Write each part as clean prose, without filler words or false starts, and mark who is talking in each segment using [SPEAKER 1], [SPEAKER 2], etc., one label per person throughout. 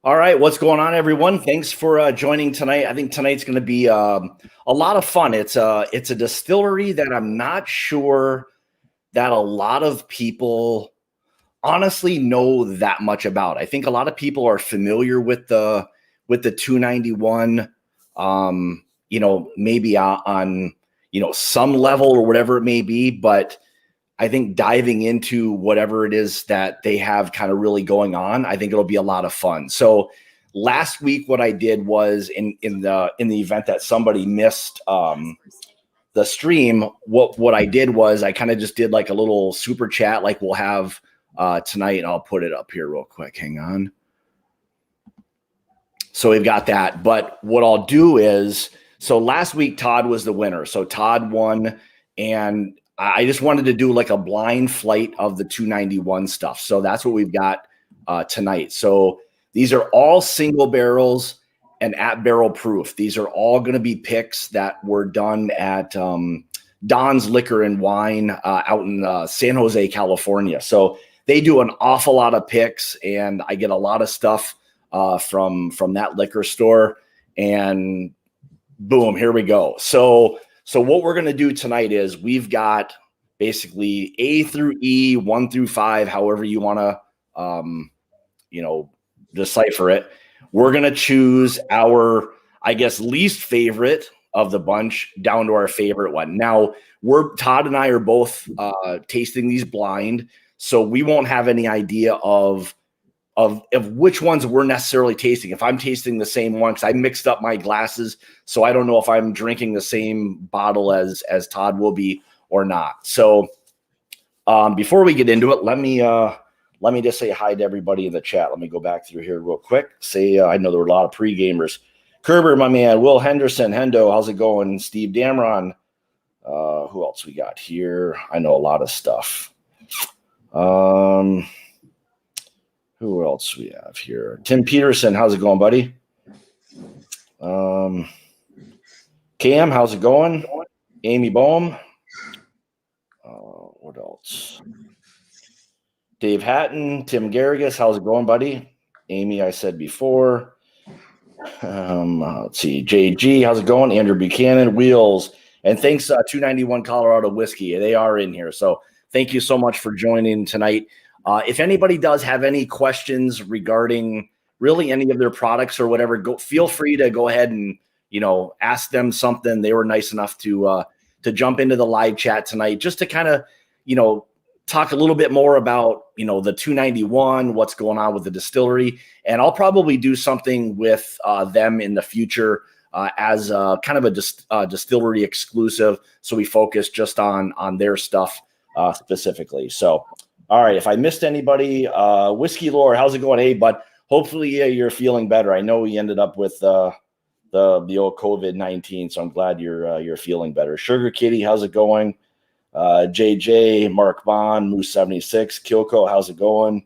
[SPEAKER 1] All right, what's going on, everyone? Thanks for joining tonight. I think tonight's going to be a lot of fun. It's a distillery that I'm not sure that a lot of people honestly know that much about. I think a lot of people are familiar with the 291, maybe on some level or whatever it may be, but I think diving into whatever it is that they have kind of really going on, I think it'll be a lot of fun. So last week, what I did was in the event that somebody missed the stream, what I did was I kind of just did like a little super chat, like we'll have tonight, and I'll put it up here real quick. Hang on. So we've got that. But what I'll do is, so last week Todd was the winner. So Todd won, and I just wanted to do like a blind flight of the 291 stuff. So that's what we've got tonight. So these are all single barrels and at barrel proof. These are all going to be picks that were done at Don's Liquor and Wine out in San Jose, California. So they do an awful lot of picks, and I get a lot of stuff from that liquor store. And boom, here we go. So what we're going to do tonight is we've got basically A through E, 1 through 5, however you want to, decipher it. We're going to choose our, I guess, least favorite of the bunch down to our favorite one. Now, Todd and I are both tasting these blind, so we won't have any idea of which ones we're necessarily tasting. If I'm tasting the same one, because I mixed up my glasses, so I don't know if I'm drinking the same bottle as Todd will be or not. So before we get into it, let me just say hi to everybody in the chat. Let me go back through here real quick. I know there were a lot of pre-gamers. Kerber, my man, Will Henderson, Hendo, how's it going? Steve Damron. Who else we got here? I know a lot of stuff. Who else we have here? Tim Peterson, how's it going, buddy? Cam, how's it going? Amy Bohm. What else? Dave Hatton, Tim Garrigus, how's it going, buddy? Amy, I said before. Let's see. JG, how's it going? Andrew Buchanan, Wheels. And thanks, 291 Colorado Whiskey. They are in here. So thank you so much for joining tonight. If anybody does have any questions regarding really any of their products or whatever, feel free to go ahead and, ask them something. They were nice enough to jump into the live chat tonight just to kind of, talk a little bit more about, the 291, what's going on with the distillery. And I'll probably do something with them in the future as kind of a distillery exclusive. So we focus just on their stuff specifically. So, all right, if I missed anybody, Whiskey Lore, how's it going? Hey, bud, hopefully you're feeling better. I know we ended up with the old COVID-19, so I'm glad you're feeling better. Sugar Kitty, how's it going? JJ, Mark Bond, Moose 76, Kyoko, how's it going?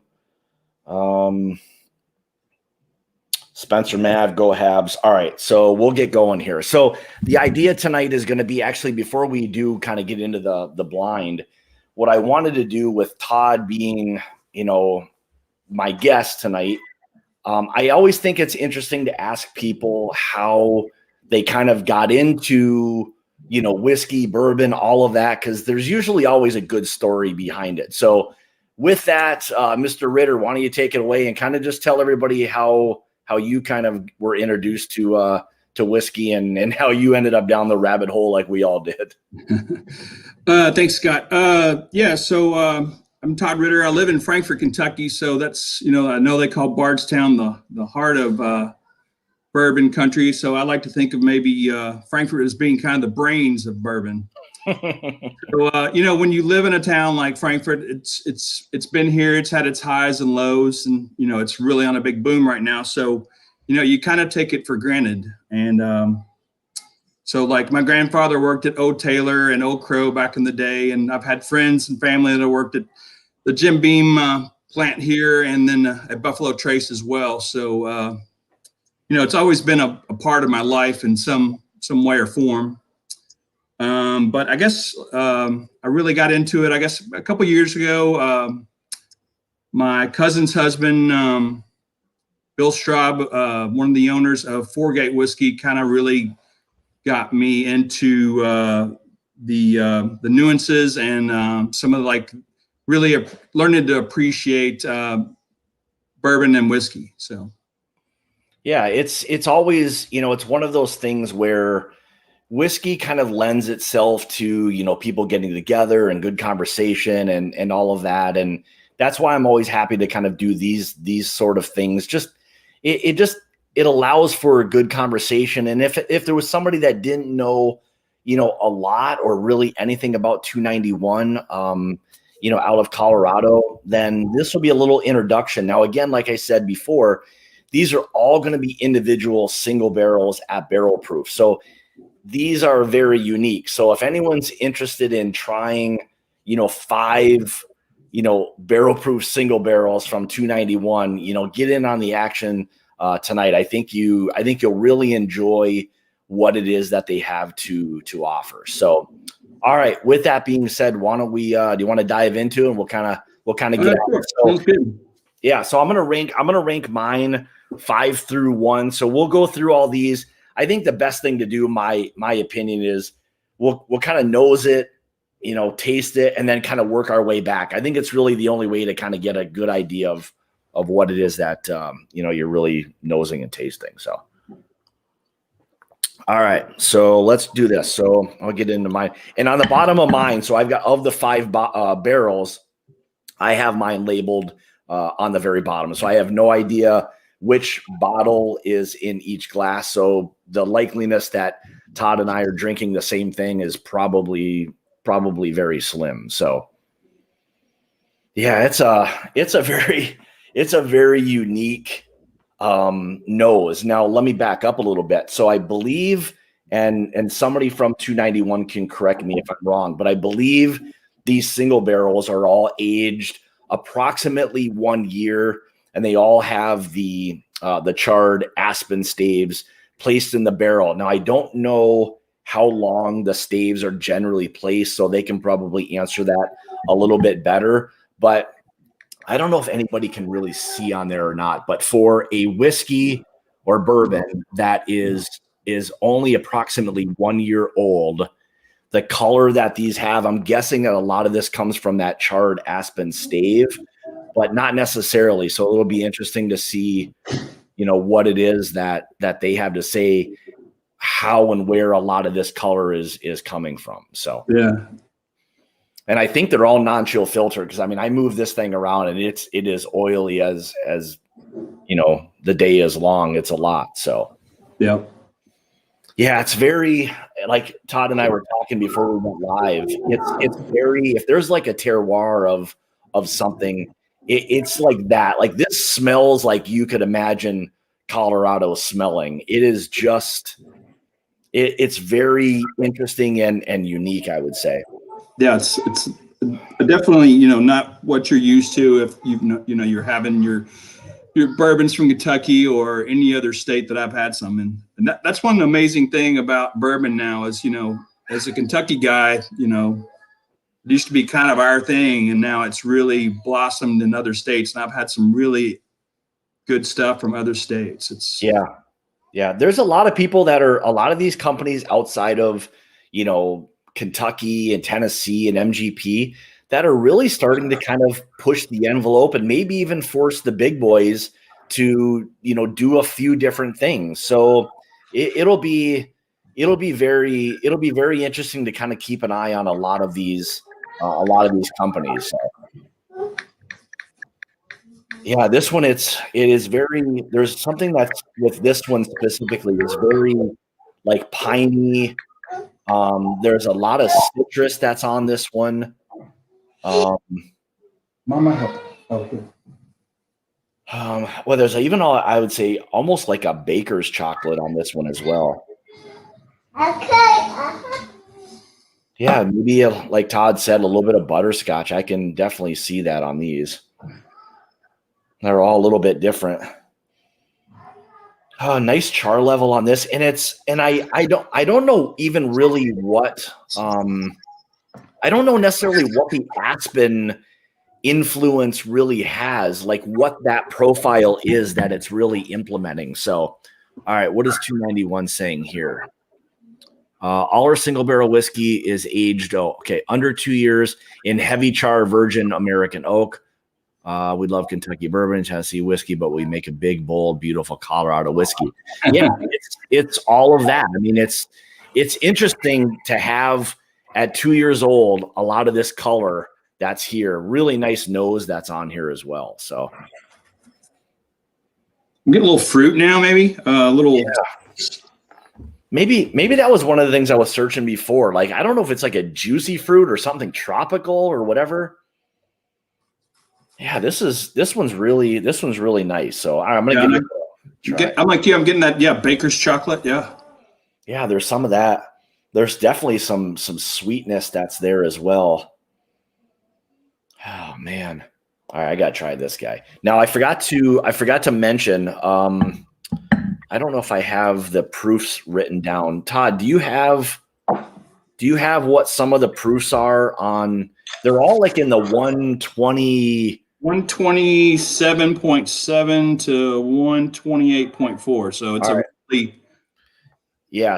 [SPEAKER 1] Spencer Mav, go Habs. All right, so we'll get going here. So the idea tonight is going to be, actually, before we do kind of get into the blind, what I wanted to do with Todd being, my guest tonight, I always think it's interesting to ask people how they kind of got into, whiskey, bourbon, all of that, because there's usually always a good story behind it. So with that, Mr. Ritter, why don't you take it away and kind of just tell everybody how you kind of were introduced to whiskey and how you ended up down the rabbit hole like we all did.
[SPEAKER 2] Thanks, Scott. So I'm Todd Ritter. I live in Frankfort, Kentucky. So that's, I know they call Bardstown the heart of bourbon country. So I like to think of maybe Frankfort as being kind of the brains of bourbon. So, when you live in a town like Frankfort, it's been here, it's had its highs and lows, and, it's really on a big boom right now. So, you kind of take it for granted. And so like my grandfather worked at Old Taylor and Old Crow back in the day. And I've had friends and family that have worked at the Jim Beam plant here and then at Buffalo Trace as well. So, it's always been a part of my life in some way or form. But I guess I really got into it, I guess, a couple of years ago. My cousin's husband Bill Straub, one of the owners of Four Gate Whiskey, kind of really got me into the nuances and some of like really learning to appreciate bourbon and whiskey. So
[SPEAKER 1] yeah, it's always, it's one of those things where whiskey kind of lends itself to, people getting together and good conversation and all of that. And that's why I'm always happy to kind of do these sort of things. Just it allows for a good conversation. And if there was somebody that didn't know, a lot or really anything about 291, out of Colorado, then this will be a little introduction. Now, again, like I said before, these are all going to be individual single barrels at barrel proof. So these are very unique. So if anyone's interested in trying, 5, barrel proof single barrels from 291, get in on the action tonight. I think you'll really enjoy what it is that they have to offer. So, all right. With that being said, why don't we? Do you want to dive into it? And we'll kind of get out. So, yeah. So I'm gonna rank mine 5 through 1. So we'll go through all these. I think the best thing to do, my opinion, is we'll kind of nose it, taste it, and then kind of work our way back. I think it's really the only way to kind of get a good idea of what it is that you're really nosing and tasting. So, all right, so let's do this. So I'll get into mine, and on the bottom of mine, so I've got of the 5 barrels, I have mine labeled on the very bottom. So I have no idea which bottle is in each glass. So the likeliness that Todd and I are drinking the same thing is probably very slim. So yeah, it's a very unique nose. Now let me back up a little bit. So I believe, and somebody from 291 can correct me if I'm wrong, but I believe these single barrels are all aged approximately 1 year, and they all have the charred aspen staves placed in the barrel. Now, I don't know how long the staves are generally placed, so they can probably answer that a little bit better. But I don't know if anybody can really see on there or not. But for a whiskey or bourbon that is only approximately 1 year old, the color that these have, I'm guessing that a lot of this comes from that charred aspen stave, but not necessarily. So it'll be interesting to see, what it is that they have to say, how and where a lot of this color is coming from. So,
[SPEAKER 2] yeah.
[SPEAKER 1] And I think they're all non-chill filtered, because I move this thing around and it is oily as the day is long. It's a lot. So,
[SPEAKER 2] yeah.
[SPEAKER 1] Yeah, it's very, like Todd and I were talking before we went live. It's very, if there's like a terroir of something, it's like that. Like this smells like you could imagine Colorado smelling. It is just, it's very interesting and unique, I would say.
[SPEAKER 2] Yeah, it's definitely not what you're used to if you're having your bourbons from Kentucky or any other state that I've had some in. And that's one amazing thing about bourbon now is, as a Kentucky guy, it used to be kind of our thing, and now it's really blossomed in other states. And I've had some really good stuff from other states.
[SPEAKER 1] Yeah. There's a lot of people a lot of these companies outside of, Kentucky and Tennessee and MGP that are really starting to kind of push the envelope and maybe even force the big boys to, do a few different things. So it'll be very interesting to kind of keep an eye on a lot of these companies. So, yeah, this one, it is very, there's something that's with this one specifically is very like piney. There's a lot of citrus that's on this one.
[SPEAKER 2] Mama help. Oh, here.
[SPEAKER 1] Well, there's even, I would say, almost like a baker's chocolate on this one as well.
[SPEAKER 3] Okay.
[SPEAKER 1] Yeah, maybe like Todd said, a little bit of butterscotch. I can definitely see that on these. They're all a little bit different. Oh, nice char level on this, and I don't know even really what I don't know necessarily what the aspen influence really has, like what that profile is that it's really implementing. So, all right, what is 291 saying here? All our single barrel whiskey is aged, under 2 years in heavy char virgin American oak. We love Kentucky bourbon, Tennessee whiskey, but we make a big, bold, beautiful Colorado whiskey. Yeah, it's all of that. I mean, it's interesting to have at 2 years old a lot of this color that's here. Really nice nose that's on here as well. So
[SPEAKER 2] I'm getting a little fruit now, maybe a little.
[SPEAKER 1] Yeah. Maybe that was one of the things I was searching before. Like, I don't know if it's like a juicy fruit or something tropical or whatever. Yeah, this one's really nice. So I'm gonna give it a try.
[SPEAKER 2] I'm like you. I'm getting that. Yeah, baker's chocolate. Yeah.
[SPEAKER 1] Yeah, there's some of that. There's definitely some sweetness that's there as well. Oh man. All right, I gotta try this guy. Now I forgot to mention. I don't know if I have the proofs written down. Todd, do you have what some of the proofs are on? They're all like in the
[SPEAKER 2] 127.7 to 128.4. So it's a really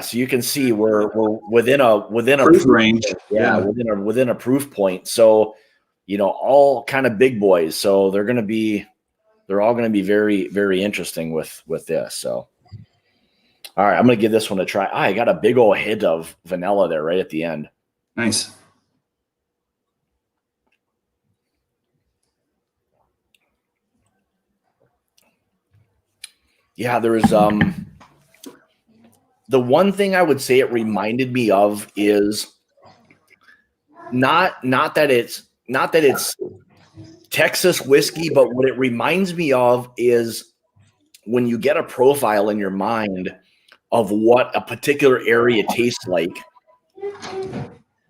[SPEAKER 1] so you can see we're within a
[SPEAKER 2] proof range.
[SPEAKER 1] Yeah, within a proof point. So, all kind of big boys. So they're all gonna be very, very interesting with this. So all right, I'm going to give this one a try. I got a big old hint of vanilla there right at the end.
[SPEAKER 2] Nice.
[SPEAKER 1] Yeah, there's the one thing I would say it reminded me of is not that it's Texas whiskey, but what it reminds me of is when you get a profile in your mind of what a particular area tastes like.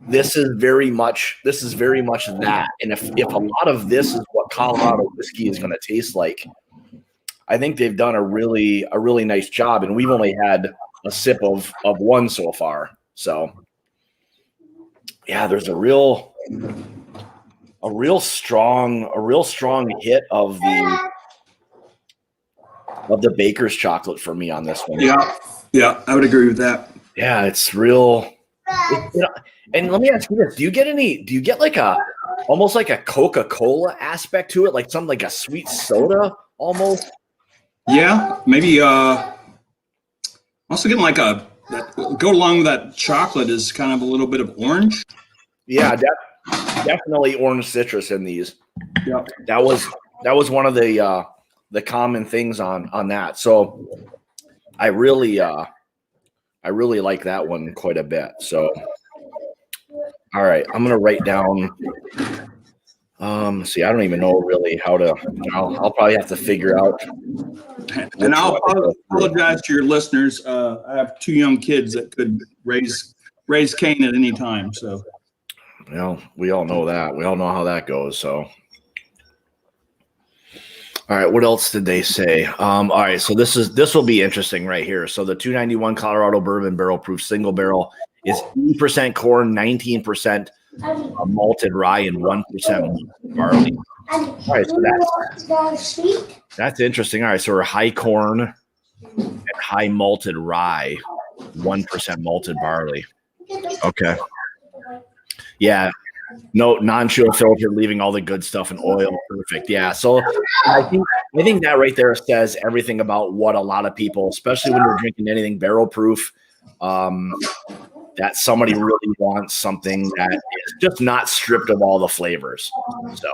[SPEAKER 1] This is very much that. And if a lot of this is what Colorado whiskey is going to taste like, I think they've done a really nice job. And we've only had a sip of one so far. So yeah, there's a real strong hit of the baker's chocolate for me on this one.
[SPEAKER 2] Yeah, I would agree with that.
[SPEAKER 1] Yeah, it's real. And let me ask you this: do you get like almost like a Coca-Cola aspect to it, like something like a sweet soda almost?
[SPEAKER 2] Yeah, maybe. Also getting like that go along with that chocolate is kind of a little bit of orange.
[SPEAKER 1] Yeah, definitely orange citrus in these.
[SPEAKER 2] Yeah,
[SPEAKER 1] that was one of the common things on that. So I really like that one quite a bit. So, all right, I'm gonna write down. See, I don't even know really how to. I'll probably have to figure out.
[SPEAKER 2] And I'll apologize to your listeners. I have 2 young kids that could raise Cain at any time. So,
[SPEAKER 1] well, we all know that. We all know how that goes. So. All right, what else did they say? All right, so this will be interesting right here. So the 291 Colorado Bourbon Barrel Proof Single Barrel is 80% corn, 19% malted rye, and 1% barley. All right, so that's interesting. All right, so we're high corn and high malted rye, 1% malted barley. Okay. Yeah. No, non-chill filtered, leaving all the good stuff in oil. Perfect. Yeah. So I think that right there says everything about what a lot of people, especially when you're drinking anything barrel proof, that somebody really wants something that is just not stripped of all the flavors. So,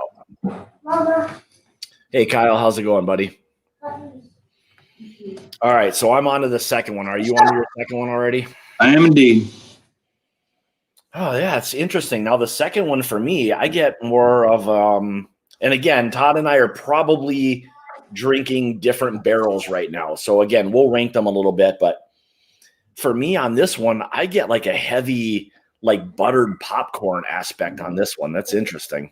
[SPEAKER 1] hey Kyle, how's it going, buddy? All right. So I'm on to the second one. Are you on to your second one already?
[SPEAKER 2] I am indeed.
[SPEAKER 1] Oh, yeah, it's interesting. Now, the second one for me, I get more of, and again, Todd and I are probably drinking different barrels right now. So, again, we'll rank them a little bit. But for me on this one, I get like a heavy, like buttered popcorn aspect on this one. That's interesting.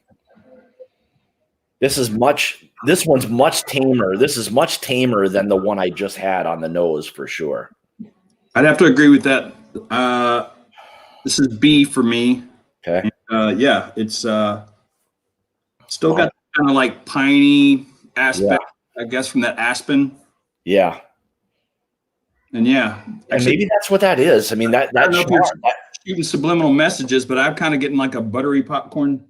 [SPEAKER 1] This one's much tamer. This is much tamer than the one I just had on the nose for sure.
[SPEAKER 2] I'd have to agree with that. This is B for me.
[SPEAKER 1] Okay.
[SPEAKER 2] Yeah, it's still got kind of like piney aspect, I guess, from that aspen.
[SPEAKER 1] Yeah.
[SPEAKER 2] And yeah,
[SPEAKER 1] And maybe that's what that is. I mean,
[SPEAKER 2] I don't know if you're
[SPEAKER 1] that
[SPEAKER 2] shooting subliminal messages, but I'm kind of getting like a buttery popcorn.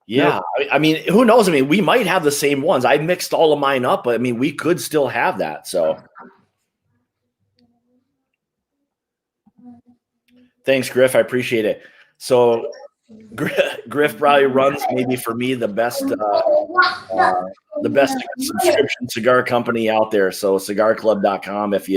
[SPEAKER 1] yeah. I mean, who knows? I mean, we might have the same ones. I mixed all of mine up, but I mean, we could still have that. So thanks, Griff. I appreciate it. So Griff probably runs maybe for me the best subscription cigar company out there. So cigarclub.com. If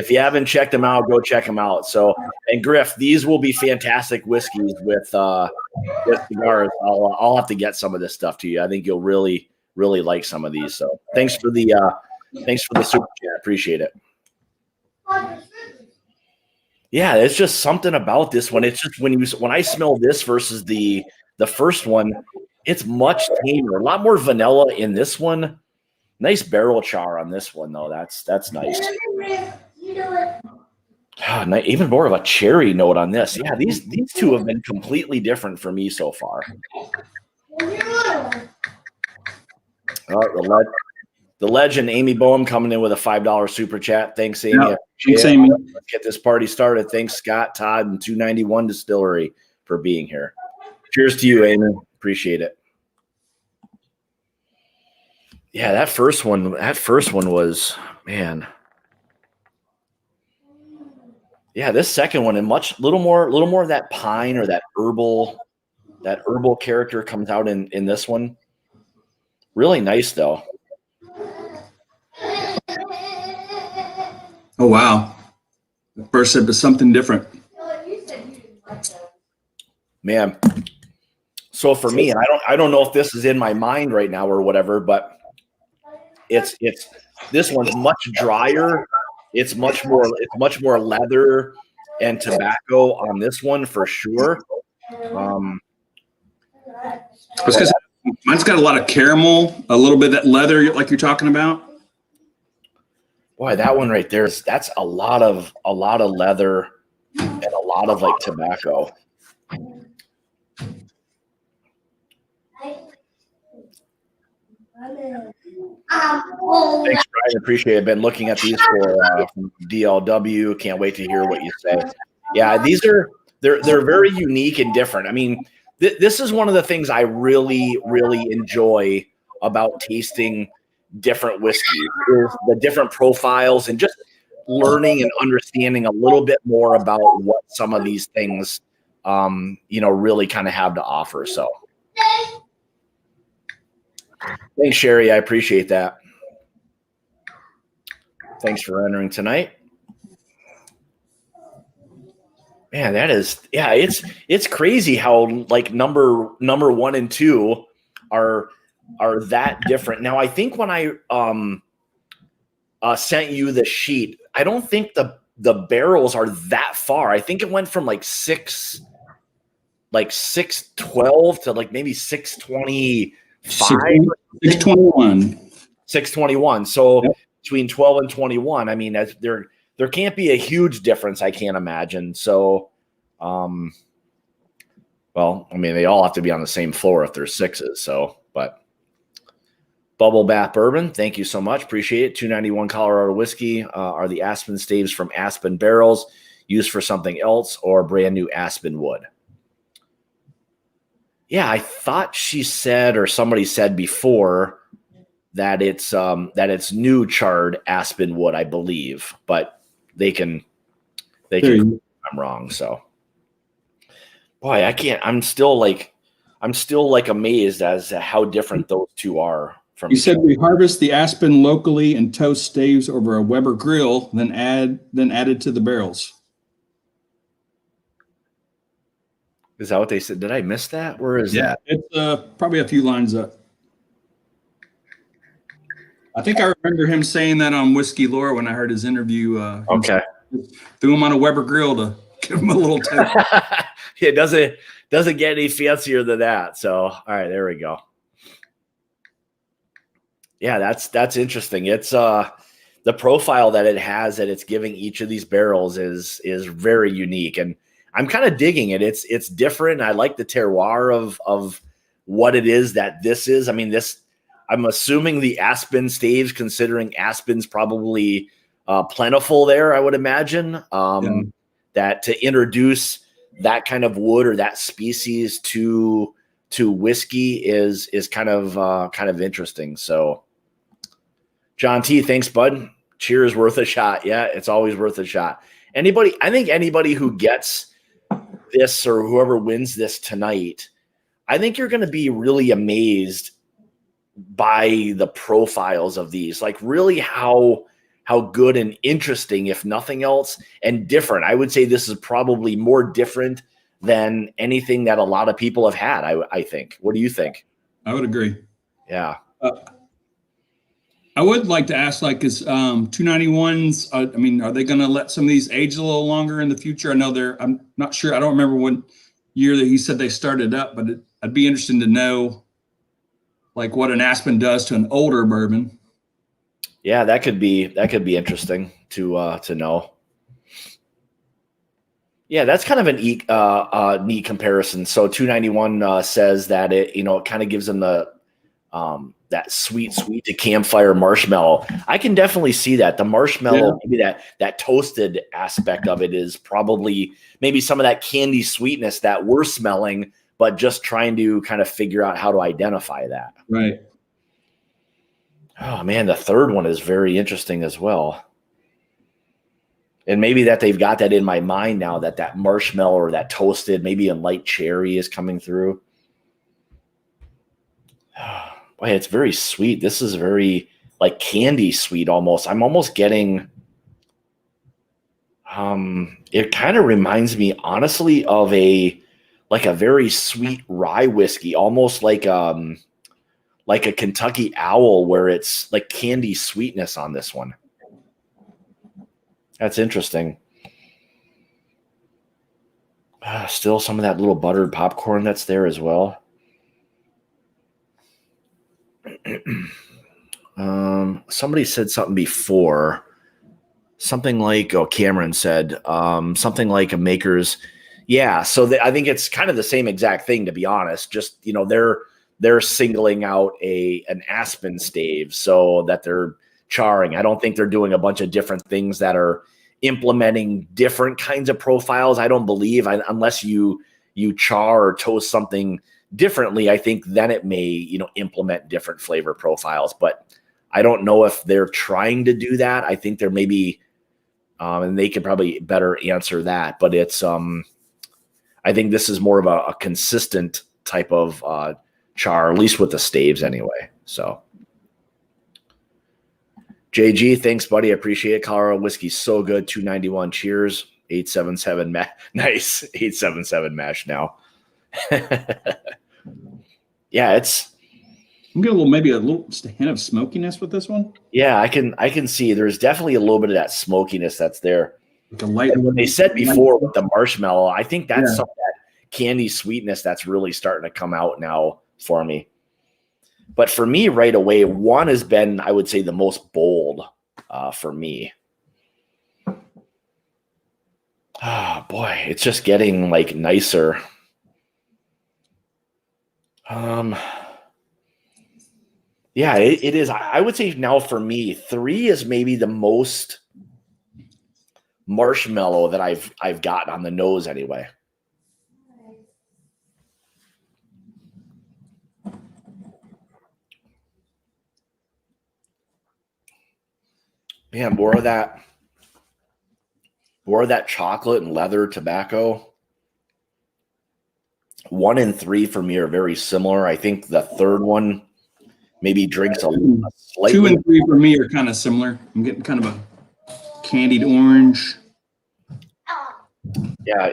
[SPEAKER 1] you haven't checked them out, go check them out. So, and Griff, these will be fantastic whiskeys with cigars. I'll have to get some of this stuff to you. I think you'll really like some of these. So thanks for the super chat. Appreciate it. Yeah, it's just something about this one. It's just when I smell this versus the first one, it's much tamer, a lot more vanilla in this one. Nice barrel char on this one though. That's nice. Even more of a cherry note on this. Yeah, these two have been completely different for me so far. The legend, Amy Boehm, coming in with a $5 super chat. Thanks, Amy.
[SPEAKER 2] Yeah, thanks, Amy.
[SPEAKER 1] Let's get this party started. Thanks, Scott, Todd, and 291 Distillery for being here. Cheers to you, Amy. Appreciate it. Yeah, that first one was, man. Yeah, this second one, and little more of that pine or that herbal character comes out in this one. Really nice though.
[SPEAKER 2] Oh wow! The first sip is something different.
[SPEAKER 1] Man, so for me, and I don't know if this is in my mind right now or whatever, but it's this one's much drier. It's much more leather and tobacco on this one for sure.
[SPEAKER 2] Mine's got a lot of caramel, a little bit of that leather, like you're talking about.
[SPEAKER 1] Boy, that one right there that's a lot of leather and a lot of like tobacco. Thanks, Brian. Appreciate it. Been looking at these for DLW. Can't wait to hear what you say. Yeah, they're very unique and different. I mean, this is one of the things I really enjoy about tasting different whiskeys is the different profiles and just learning and understanding a little bit more about what some of these things, really kind of have to offer. So. Thanks, Sherry. I appreciate that. Thanks for entering tonight. Man, it's crazy how like number 1 and 2 are that different. Now, I think when I sent you the sheet, I don't think the barrels are that far. I think it went from like 612 to like maybe 620. 621. So yep. Between 12 and 21, I mean, there can't be a huge difference. I can't imagine. So, well, I mean, they all have to be on the same floor if they're 6s. So, but Bubble Bath Bourbon, thank you so much. Appreciate it. 291 Colorado whiskey are the Aspen staves from Aspen barrels used for something else or brand new Aspen wood. Yeah, I thought she said, or somebody said before that it's new charred aspen wood, I believe, but they can I'm wrong. So, boy, I'm still amazed as to how different those two are from.
[SPEAKER 2] You said we harvest the aspen locally and toast staves over a Weber grill, then added to the barrels.
[SPEAKER 1] Is that what they said? Did I miss that? Where is that?
[SPEAKER 2] It's probably a few lines up. I think I remember him saying that on Whiskey Lore when I heard his interview.
[SPEAKER 1] Okay.
[SPEAKER 2] Threw him on a Weber grill to give him a little taste.
[SPEAKER 1] It doesn't get any fancier than that. So, all right, there we go. Yeah, that's interesting. It's the profile that it has that it's giving each of these barrels is very unique, and I'm kind of digging it. It's different. I like the terroir of what it is that this is. I mean, I'm assuming the Aspen staves, considering Aspen's probably plentiful there, I would imagine, that to introduce that kind of wood or that species to whiskey is kind of interesting. So John T, thanks, bud. Cheers, worth a shot. Yeah, it's always worth a shot. I think anybody who gets this or whoever wins this tonight, I think you're going to be really amazed by the profiles of these, like really how good and interesting, if nothing else, and different. I would say this is probably more different than anything that a lot of people have had. I think. What do you think?
[SPEAKER 2] I would agree.
[SPEAKER 1] Yeah.
[SPEAKER 2] I would like to ask, like, is 291s, I mean, are they going to let some of these age a little longer in the future? I know I'm not sure. I don't remember what year that he said they started up, but I'd be interested to know, like, what an Aspen does to an older bourbon.
[SPEAKER 1] Yeah, that could be interesting to know. Yeah, that's kind of an neat comparison. So 291 says that it kind of gives them the that sweet to campfire marshmallow. I can definitely see that. The marshmallow, maybe that toasted aspect of it is probably maybe some of that candy sweetness that we're smelling, but just trying to kind of figure out how to identify that.
[SPEAKER 2] Right.
[SPEAKER 1] Oh man, the third one is very interesting as well. And maybe that they've got that in my mind now, that marshmallow or that toasted, maybe a light cherry is coming through. Boy, it's very sweet. This is very like candy sweet almost. I'm almost getting it kind of reminds me honestly of a very sweet rye whiskey, almost like a Kentucky Owl, where it's like candy sweetness on this one. That's interesting. Still some of that little buttered popcorn that's there as well. Somebody said something before. Something like, Cameron said something like a Maker's. Yeah, so I think it's kind of the same exact thing, to be honest. Just, they're singling out an Aspen stave so that they're charring. I don't think they're doing a bunch of different things that are implementing different kinds of profiles. I don't believe, unless you char or toast something differently, I think then it may, implement different flavor profiles. But I don't know if they're trying to do that. I think they're maybe, and they could probably better answer that. But it's, I think this is more of a consistent type of char, at least with the staves anyway. So JG, thanks, buddy. I appreciate it. Colorado whiskey's so good. 291. Cheers. 877. Nice. 877 mash now. Yeah,
[SPEAKER 2] I'm getting maybe just a hint of smokiness with this one.
[SPEAKER 1] Yeah, I can see there's definitely a little bit of that smokiness that's there.
[SPEAKER 2] Like a light.
[SPEAKER 1] And when they said before with the marshmallow, I think that's some of that candy sweetness that's really starting to come out now for me. But for me, right away, one has been, I would say, the most bold for me. Oh, boy, it's just getting like nicer. Yeah, it is. I would say now for me, 3 is maybe the most marshmallow that I've gotten on the nose anyway. Man, more of that chocolate and leather tobacco. 1 and 3 for me are very similar. I think the third one maybe drinks a slightly.
[SPEAKER 2] 2 and 3 for me are kind of similar. I'm getting kind of a candied orange.
[SPEAKER 1] Yeah,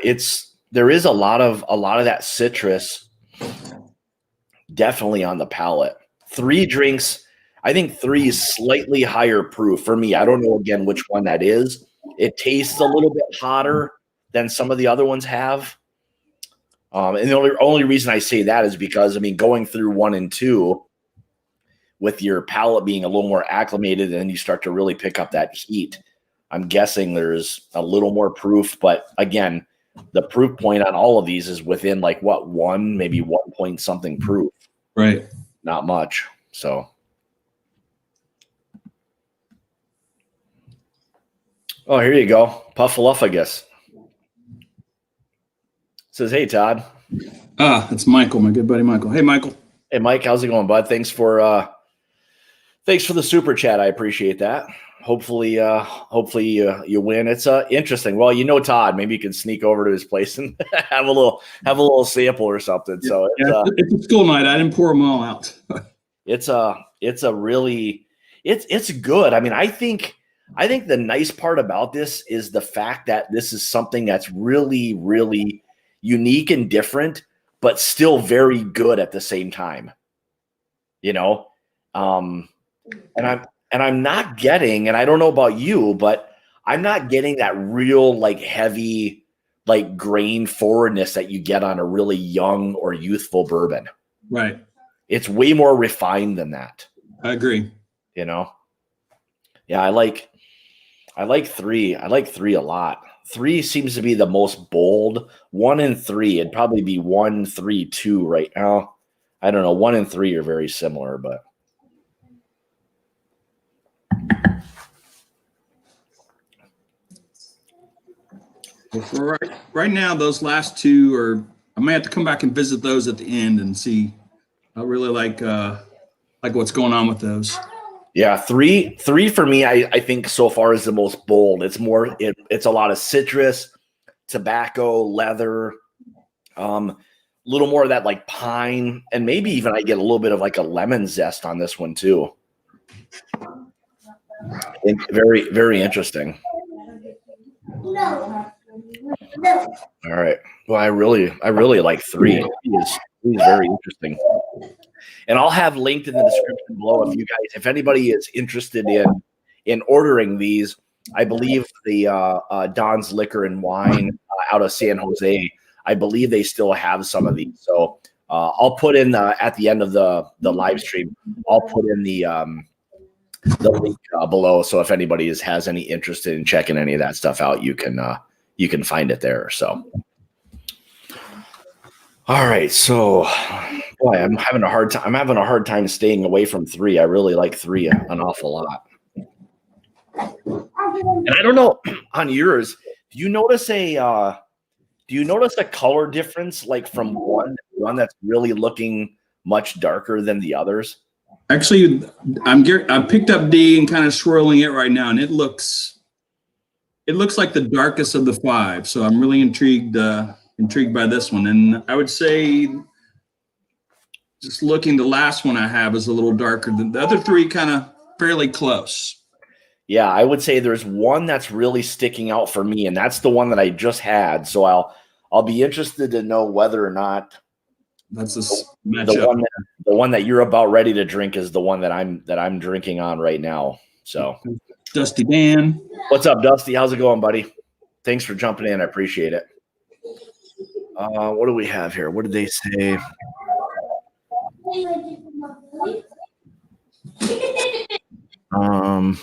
[SPEAKER 1] there is a lot of that citrus definitely on the palate. 3 drinks. I think 3 is slightly higher proof for me. I don't know again which one that is. It tastes a little bit hotter than some of the other ones have. And the only reason I say that is because, I mean, going through 1 and 2 with your palate being a little more acclimated, and then you start to really pick up that heat, I'm guessing there's a little more proof. But again, the proof point on all of these is within like what, 1, maybe 1 point something proof.
[SPEAKER 2] Right.
[SPEAKER 1] Not much. So, oh, here you go. Puffaluffagus. Says, hey, Todd.
[SPEAKER 2] It's Michael, my good buddy Michael. Hey, Michael.
[SPEAKER 1] Hey, Mike, how's it going, bud? Thanks for the super chat. I appreciate that. Hopefully you win. It's interesting. Well, you know Todd. Maybe you can sneak over to his place and have a little sample or something. So
[SPEAKER 2] it's a school night. I didn't pour them all out.
[SPEAKER 1] it's good. I mean, I think the nice part about this is the fact that this is something that's really, really unique and different, but still very good at the same time. You know, and I'm not getting, and I don't know about you, but I'm not getting that real like heavy like grain forwardness that you get on a really young or youthful bourbon.
[SPEAKER 2] Right.
[SPEAKER 1] It's way more refined than that.
[SPEAKER 2] I agree.
[SPEAKER 1] You know? Yeah, I like 3. I like 3 a lot. 3 seems to be the most bold. 1 and 3, it'd probably be 1, 3, 2 right now. I don't know. 1 and 3 are very similar, but
[SPEAKER 2] well, for right now, those last 2 are. I may have to come back and visit those at the end and see. I really like what's going on with those.
[SPEAKER 1] Yeah, 3 for me, I think so far is the most bold. It's more it's a lot of citrus, tobacco, leather, little more of that like pine, and maybe even I get a little bit of like a lemon zest on this one too. Very, very interesting. All right. Well, I really like 3. He's very interesting. And I'll have linked in the description below if anybody is interested in ordering these. I believe the Don's Liquor and Wine out of San Jose, I believe they still have some of these. So I'll put in at the end of the live stream, I'll put in the link below. So if anybody has any interest in checking any of that stuff out, you can find it there. So. All right, so boy, I'm having a hard time staying away from 3. I really like 3 an awful lot. And I don't know on yours, do you notice a color difference like from one that's really looking much darker than the others?
[SPEAKER 2] Actually, I picked up D and kind of swirling it right now, and it looks like the darkest of the 5. So I'm really intrigued by this one. And I would say, just looking, the last one I have is a little darker than the other 3, kind of fairly close.
[SPEAKER 1] Yeah, I would say there's one that's really sticking out for me, and that's the one that I just had. So I'll be interested to know whether or not
[SPEAKER 2] that's
[SPEAKER 1] the one that you're about ready to drink is the one that I'm drinking on right now. So
[SPEAKER 2] Dusty Dan.
[SPEAKER 1] What's up, Dusty? How's it going, buddy? Thanks for jumping in. I appreciate it. What do we have here? What did they say? All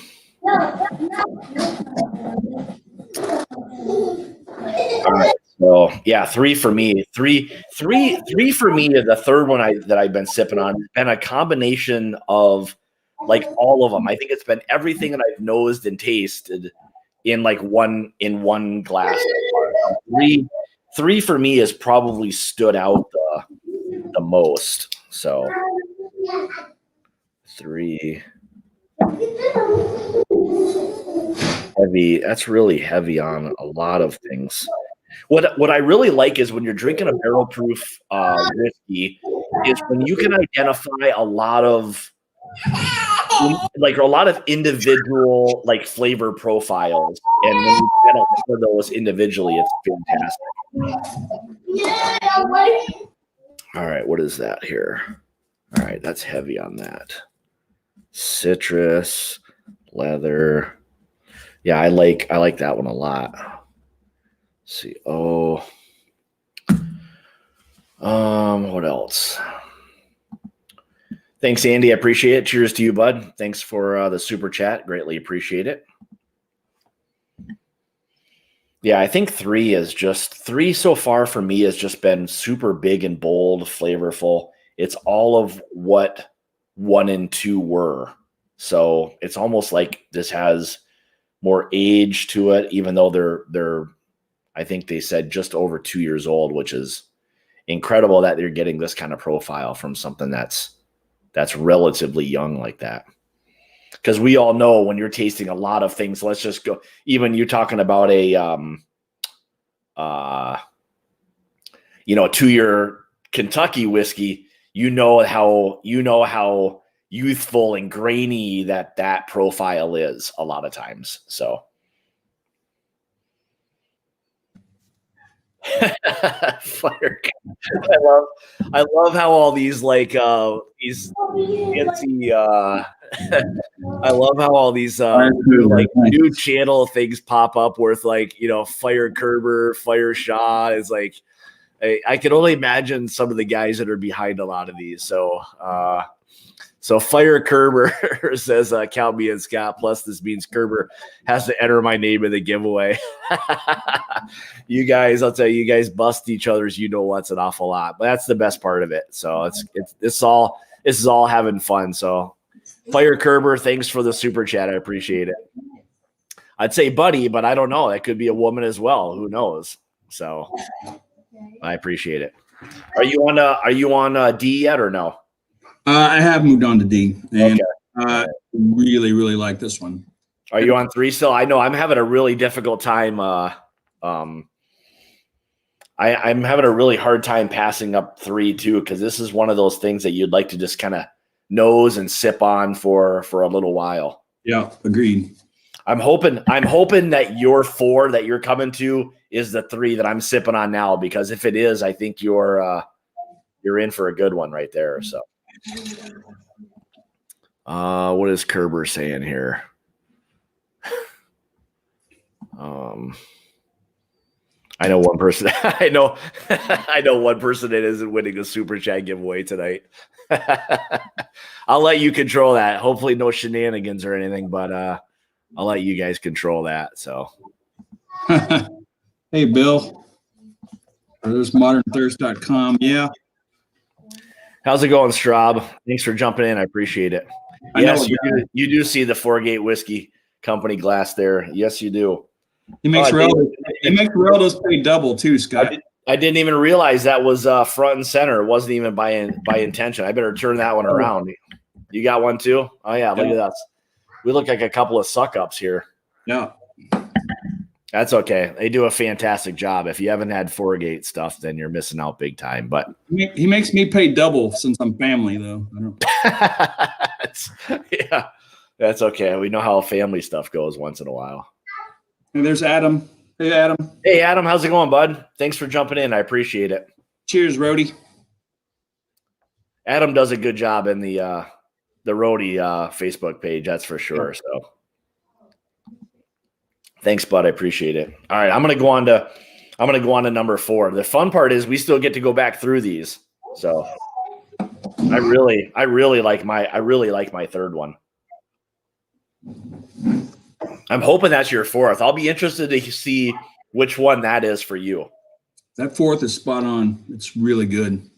[SPEAKER 1] right. So yeah, 3 for me. Three for me. The third one that I've been sipping on has been a combination of like all of them. I think it's been everything that I've nosed and tasted in one glass. 3 for me has probably stood out the most. So 3 heavy. That's really heavy on a lot of things. What I really like is when you're drinking a barrel proof whiskey is when you can identify a lot of individual like flavor profiles, and when you get a lot of those individually, it's fantastic. All right, what is that here? All right, that's heavy on that. Citrus, leather. Yeah, I like that one a lot. Let's see. What else? Thanks, Andy. I appreciate it. Cheers to you, bud. Thanks for the super chat. Greatly appreciate it. Yeah, I think 3 so far for me has just been super big and bold, flavorful. it's all of what 1 and 2 were. So it's almost like this has more age to it, even though they're I think they said just over 2 years old, which is incredible that they're getting this kind of profile from something that's relatively young like that. Because we all know when you're tasting a lot of things, let's just go, even you're talking about a 2-year Kentucky whiskey, you know how youthful and grainy that profile is a lot of times. So fire. I love how all these these fancy I love how all these new channel things pop up with Fire Kerber, Fire Shaw. Is like I can only imagine some of the guys that are behind a lot of these. So Fire Kerber says, count me in, Scott. Plus, this means Kerber has to enter my name in the giveaway. You guys, I'll tell you, you guys bust each other's what's an awful lot. But that's the best part of it. So this is all having fun. So Fire Kerber, thanks for the super chat. I appreciate it. I'd say buddy, but I don't know. That could be a woman as well. Who knows? So I appreciate it. Are you on D yet or no?
[SPEAKER 2] I have moved on to D, and really, really like this one.
[SPEAKER 1] Are you on 3 still? I know I'm having a really difficult time. I'm having a really hard time passing up 3 too, because this is one of those things that you'd like to just kind of nose and sip on for a little while.
[SPEAKER 2] Yeah, agreed.
[SPEAKER 1] I'm hoping that your 4 that you're coming to is the 3 that I'm sipping on now, because if it is, I think you're in for a good one right there. So. What is Kerber saying here? I know one person. I know one person that isn't winning a super chat giveaway tonight. I'll let you control that. Hopefully, no shenanigans or anything, but I'll let you guys control that. So,
[SPEAKER 2] hey, Bill. There's modernthirst.com. Yeah.
[SPEAKER 1] How's it going, Straub? Thanks for jumping in. I appreciate it. Yes, you do see the 4-Gate Whiskey Company glass there. Yes, you do.
[SPEAKER 2] He makes Reldos pay double too, Scott.
[SPEAKER 1] I didn't even realize that was front and center. It wasn't even by intention. I better turn that one around. You got one too? Oh yeah, look at us. We look like a couple of suck-ups here.
[SPEAKER 2] Yeah.
[SPEAKER 1] That's okay. They do a fantastic job. If you haven't had 4-Gate stuff, then you're missing out big time. But
[SPEAKER 2] he makes me pay double since I'm family, though.
[SPEAKER 1] Yeah, that's okay. We know how family stuff goes once in a while.
[SPEAKER 2] And there's Adam. Hey, Adam.
[SPEAKER 1] Hey, Adam. How's it going, bud? Thanks for jumping in. I appreciate it.
[SPEAKER 2] Cheers, Rody.
[SPEAKER 1] Adam does a good job in the Roadie Facebook page. That's for sure. So. Thanks, bud. I appreciate it. All right, I'm gonna go on to number 4. The fun part is we still get to go back through these. So I really like my third one. I'm hoping that's your 4th. I'll be interested to see which one that is for you.
[SPEAKER 2] That 4th is spot on. It's really good.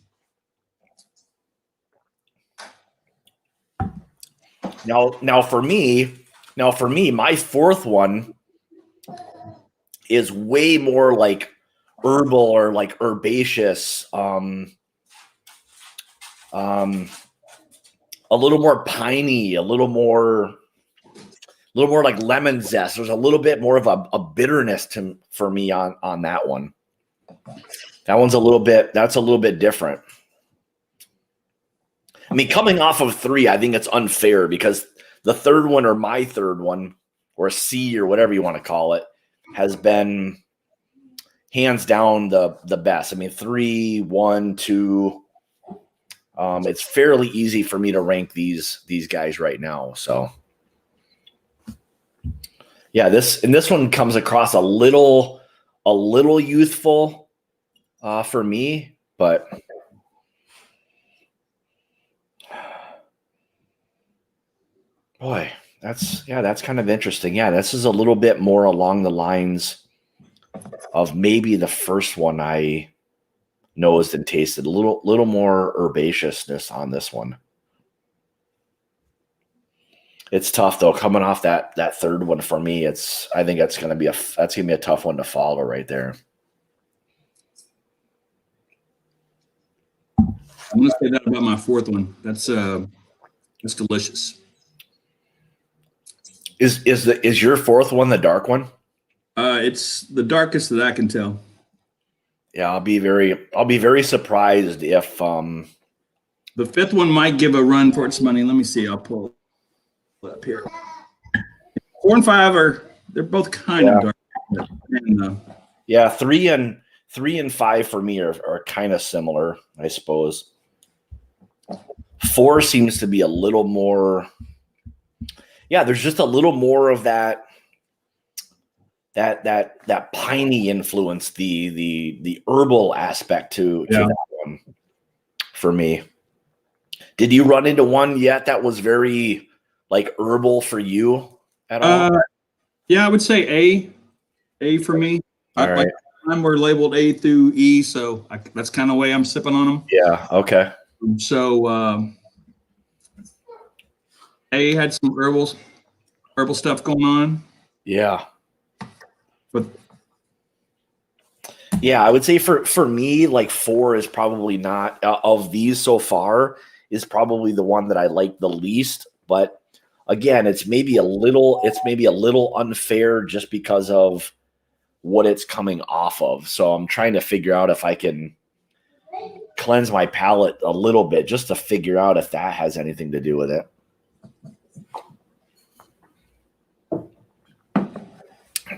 [SPEAKER 1] Now for me, my 4th one is way more like herbal or like herbaceous, a little more piney, a little more like lemon zest. There's a little bit more of a bitterness for me on that one. That's a little bit different. I mean, coming off of 3, I think it's unfair because the 3rd one or my 3rd one or C or whatever you want to call it has been hands down the best. I mean, 3, 1, 2. It's fairly easy for me to rank these guys right now. So yeah, this one comes across a little youthful for me, but boy, that's kind of interesting. Yeah, this is a little bit more along the lines of maybe the first one I nosed and tasted. A little more herbaceousness on this one. It's tough though, coming off that third one for me. I think that's gonna be a tough one to follow right there.
[SPEAKER 2] I'm gonna say that about my fourth one. That's delicious.
[SPEAKER 1] Is your fourth one the dark one?
[SPEAKER 2] It's the darkest that I can tell.
[SPEAKER 1] Yeah, I'll be very surprised if
[SPEAKER 2] the fifth one might give a run for its money. Let me see. I'll pull it up here. 4 and 5 they're both kind of dark. And,
[SPEAKER 1] yeah, 3 and 5 for me are kind of similar, I suppose. 4 seems to be a little more. Yeah, there's just a little more of that piney influence, the herbal aspect to that one for me. Did you run into one yet that was very like herbal for you at all?
[SPEAKER 2] Yeah, I would say A for me.
[SPEAKER 1] All right.
[SPEAKER 2] Mine were labeled A through E, so that's kind of the way I'm sipping on them.
[SPEAKER 1] Yeah. Okay.
[SPEAKER 2] So A had some herbal stuff going on.
[SPEAKER 1] Yeah.
[SPEAKER 2] But
[SPEAKER 1] yeah, I would say for me, like 4 is probably not of these so far is probably the one that I like the least. But again, it's maybe a little unfair just because of what it's coming off of. So I'm trying to figure out if I can cleanse my palate a little bit just to figure out if that has anything to do with it.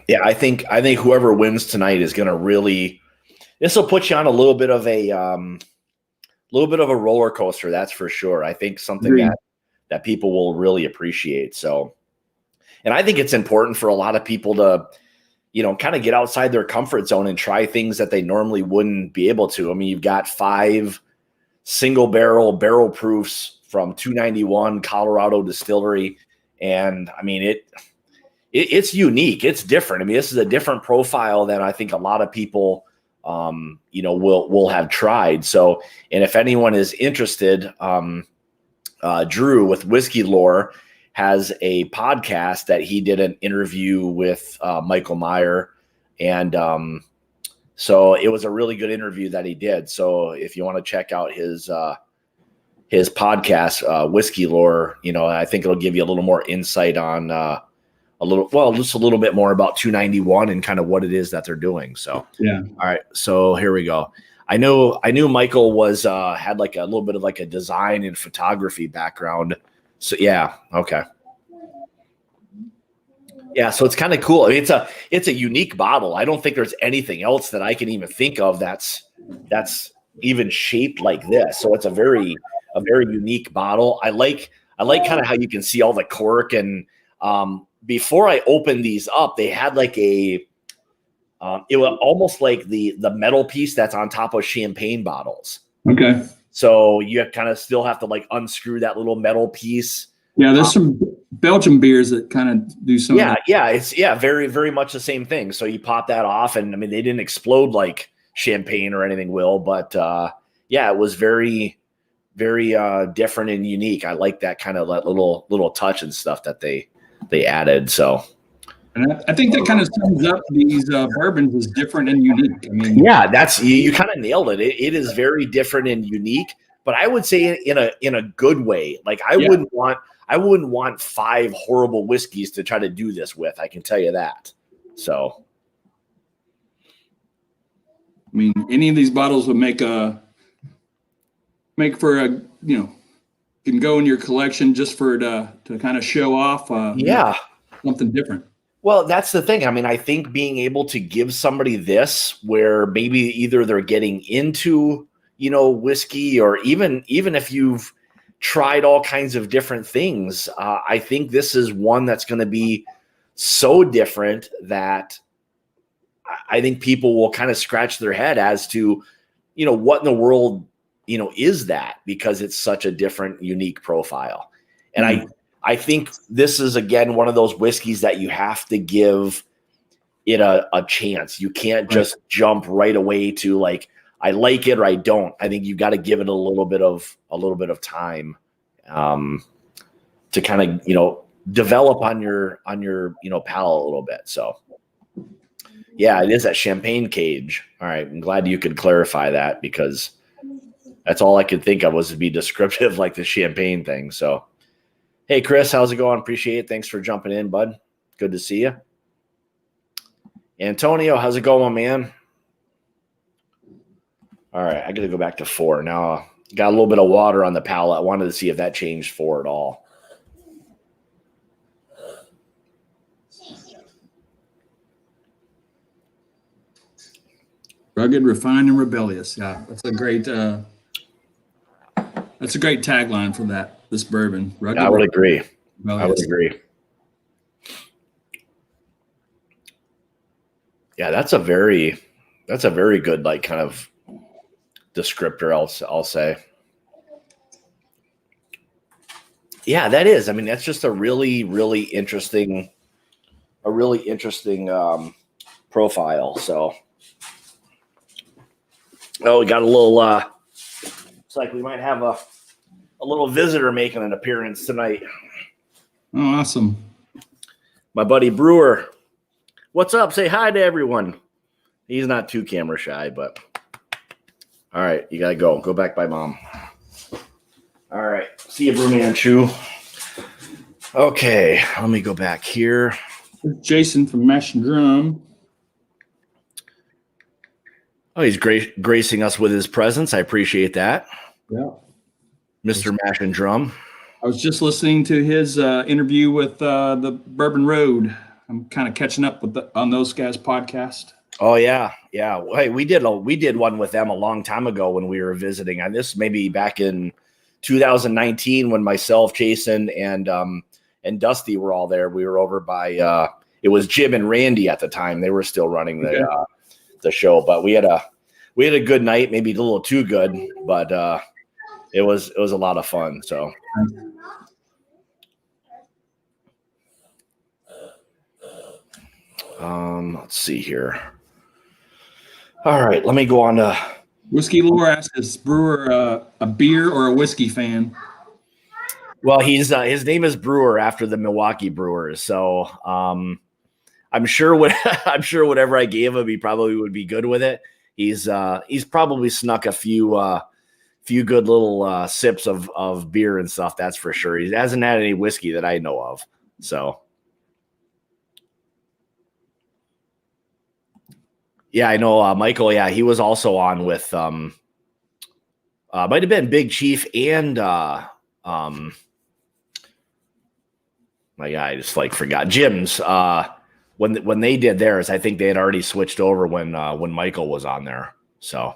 [SPEAKER 1] Yeah, I think whoever wins tonight is going to really. This will put you on a little bit of a roller coaster. That's for sure. I think something that people will really appreciate. So, and I think it's important for a lot of people to, kind of get outside their comfort zone and try things that they normally wouldn't be able to. I mean, you've got 5 single barrel proofs from 291 Colorado Distillery, and I mean it's unique. It's different. I mean, this is a different profile than I think a lot of people, will have tried. So, and if anyone is interested, Drew with Whiskey Lore has a podcast that he did an interview with Michael Meyer. And so it was a really good interview that he did. So if you want to check out his podcast, Whiskey Lore, I think it'll give you a little more insight on just a little bit more about 291 and kind of what it is that they're doing. So,
[SPEAKER 2] yeah.
[SPEAKER 1] All right. So here we go. I knew Michael was, had like a little bit of like a design and photography background. So yeah. Okay. Yeah. So it's kind of cool. I mean, it's a unique bottle. I don't think there's anything else that I can even think of that's even shaped like this. So it's a very unique bottle. I like kind of how you can see all the cork and, before I opened these up, they had like it was almost like the metal piece that's on top of champagne bottles.
[SPEAKER 2] Okay.
[SPEAKER 1] So you kind of still have to like unscrew that little metal piece.
[SPEAKER 2] Yeah, there's some Belgian beers that kind of do some.
[SPEAKER 1] Yeah, it's very, very much the same thing. So you pop that off, and I mean they didn't explode like champagne or anything will, but it was very, very different and unique. I like that kind of that little touch and stuff that they added. So,
[SPEAKER 2] and I think that kind of sums up these bourbons as different and unique. I mean,
[SPEAKER 1] yeah, that's you kind of nailed it. It is very different and unique, but I would say in a good way. Like I wouldn't want 5 horrible whiskeys to try to do this with. I can tell you that. So,
[SPEAKER 2] I mean, any of these bottles would make for a can go in your collection just to kind of show off something different.
[SPEAKER 1] Well, that's the thing. I mean, I think being able to give somebody this where maybe either they're getting into, whiskey, or even if you've tried all kinds of different things, I think this is one that's going to be so different that I think people will kind of scratch their head as to, what in the world is that, because it's such a different, unique profile. And I think this is, again, one of those whiskeys that you have to give it a chance. You can't just jump right away to like, I like it or I don't. I think you've got to give it a little bit of time to kind of, develop on your palate a little bit. So yeah, it is that champagne cage. All right. I'm glad you could clarify that, because that's all I could think of was to be descriptive, like the champagne thing. So, hey, Chris, how's it going? Appreciate it. Thanks for jumping in, bud. Good to see you. Antonio, how's it going, man? All right, I got to go back to 4 now. Got a little bit of water on the palate. I wanted to see if that changed 4 at all.
[SPEAKER 2] Rugged, refined, and rebellious. Yeah, that's a great tagline for this bourbon. Rugged,
[SPEAKER 1] I would agree.
[SPEAKER 2] rebellious.
[SPEAKER 1] I would agree. Yeah, that's a very good, like, kind of descriptor. I'll say. Yeah, that is. I mean, that's just a really, really interesting profile. So, we got a little. It's like we might have a little visitor making an appearance tonight.
[SPEAKER 2] Oh, awesome!
[SPEAKER 1] My buddy Brewer. What's up? Say hi to everyone. He's not too camera shy, but all right, you gotta go. Go back by mom. All right. See you, Brew Man Chew. Okay, let me go back here.
[SPEAKER 2] Jason from Mash and Drum.
[SPEAKER 1] Oh, he's gracing us with his presence. I appreciate that.
[SPEAKER 2] Yeah.
[SPEAKER 1] Mr. Mash and Drum.
[SPEAKER 2] I was just listening to his interview with the Bourbon Road. I'm kind of catching up on those guys' podcast.
[SPEAKER 1] Oh yeah. Hey, we did one with them a long time ago when we were visiting. And this maybe back in 2019 when myself, Jason, and Dusty were all there. We were over by it was Jim and Randy at the time. They were still running the show, but we had a good night, maybe a little too good, but it was a lot of fun. So let's see here. All right, let me go on to
[SPEAKER 2] Whiskey Lore asked, is Brewer a beer or a whiskey fan?
[SPEAKER 1] Well, his name is Brewer after the Milwaukee Brewers. So I'm sure whatever I gave him, he probably would be good with it. He's probably snuck a few good little sips of beer and stuff. That's for sure. He hasn't had any whiskey that I know of. So yeah, I know Michael. Yeah, he was also on with might have been Big Chief and my guy, I just forgot Jim's. When they did theirs, I think they had already switched over when Michael was on there. So,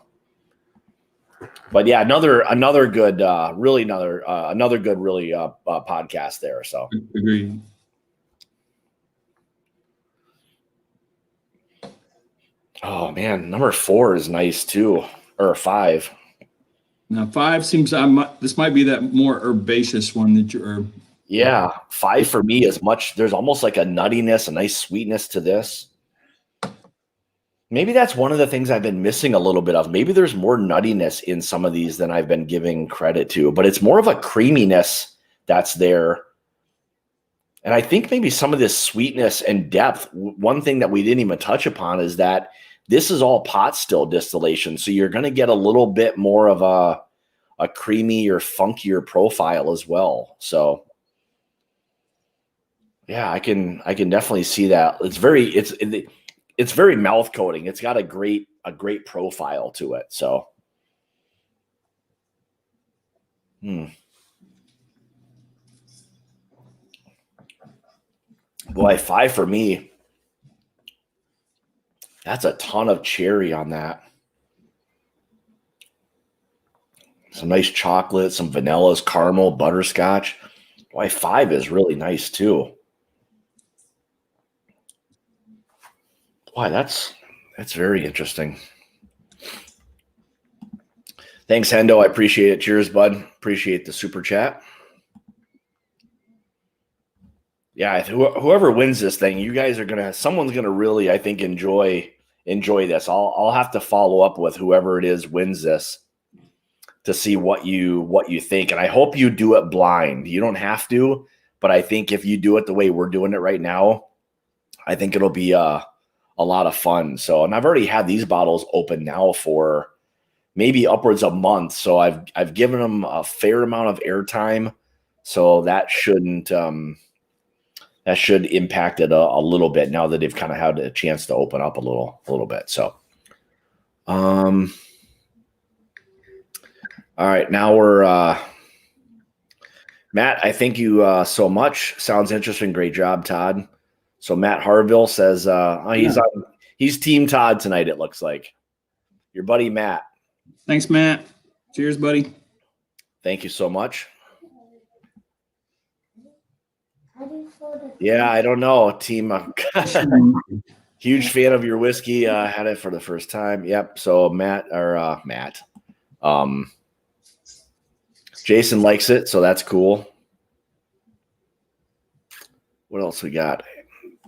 [SPEAKER 1] but yeah, another good, really another good, really podcast there. So
[SPEAKER 2] Agreed.
[SPEAKER 1] Oh man, number 4 is nice too, or 5.
[SPEAKER 2] Now 5 seems this might be that more herbaceous one that you're.
[SPEAKER 1] Yeah, 5 for me is much. There's almost like a nuttiness, a nice sweetness to this. Maybe that's one of the things I've been missing a little bit of. Maybe there's more nuttiness in some of these than I've been giving credit to, but it's more of a creaminess that's there. And I think maybe some of this sweetness and depth, one thing that we didn't even touch upon is that this is all pot still distillation. So you're going to get a little bit more of a creamy or funkier profile as well. So yeah, I can definitely see that. It's very mouth coating. It's got a great profile to it. So, Boy, 5 for me. That's a ton of cherry on that. Some nice chocolate, some vanillas, caramel, butterscotch. Boy, 5 is really nice too. Boy, that's very interesting. Thanks, Hendo. I appreciate it. Cheers, bud. Appreciate the super chat. Yeah, whoever wins this thing, you guys are someone's gonna really, I think, enjoy enjoy this. I'll have to follow up with whoever it is wins this to see what you think. And I hope you do it blind. You don't have to, but I think if you do it the way we're doing it right now, I think it'll be a lot of fun. So, and I've already had these bottles open now for maybe upwards of a month. So I've given them a fair amount of airtime. So that shouldn't that should impact it a little bit now that they've kind of had a chance to open up a little bit. So, all right, now we're Matt. I thank you so much. Sounds interesting. Great job, Todd. So Matt Harville says he's Team Todd tonight. It looks like your buddy Matt.
[SPEAKER 2] Thanks, Matt. Cheers, buddy.
[SPEAKER 1] Thank you so much. Yeah, I don't know, team. Huge fan of your whiskey. Had it for the first time. Yep. So Matt. Jason likes it, so that's cool. What else we got?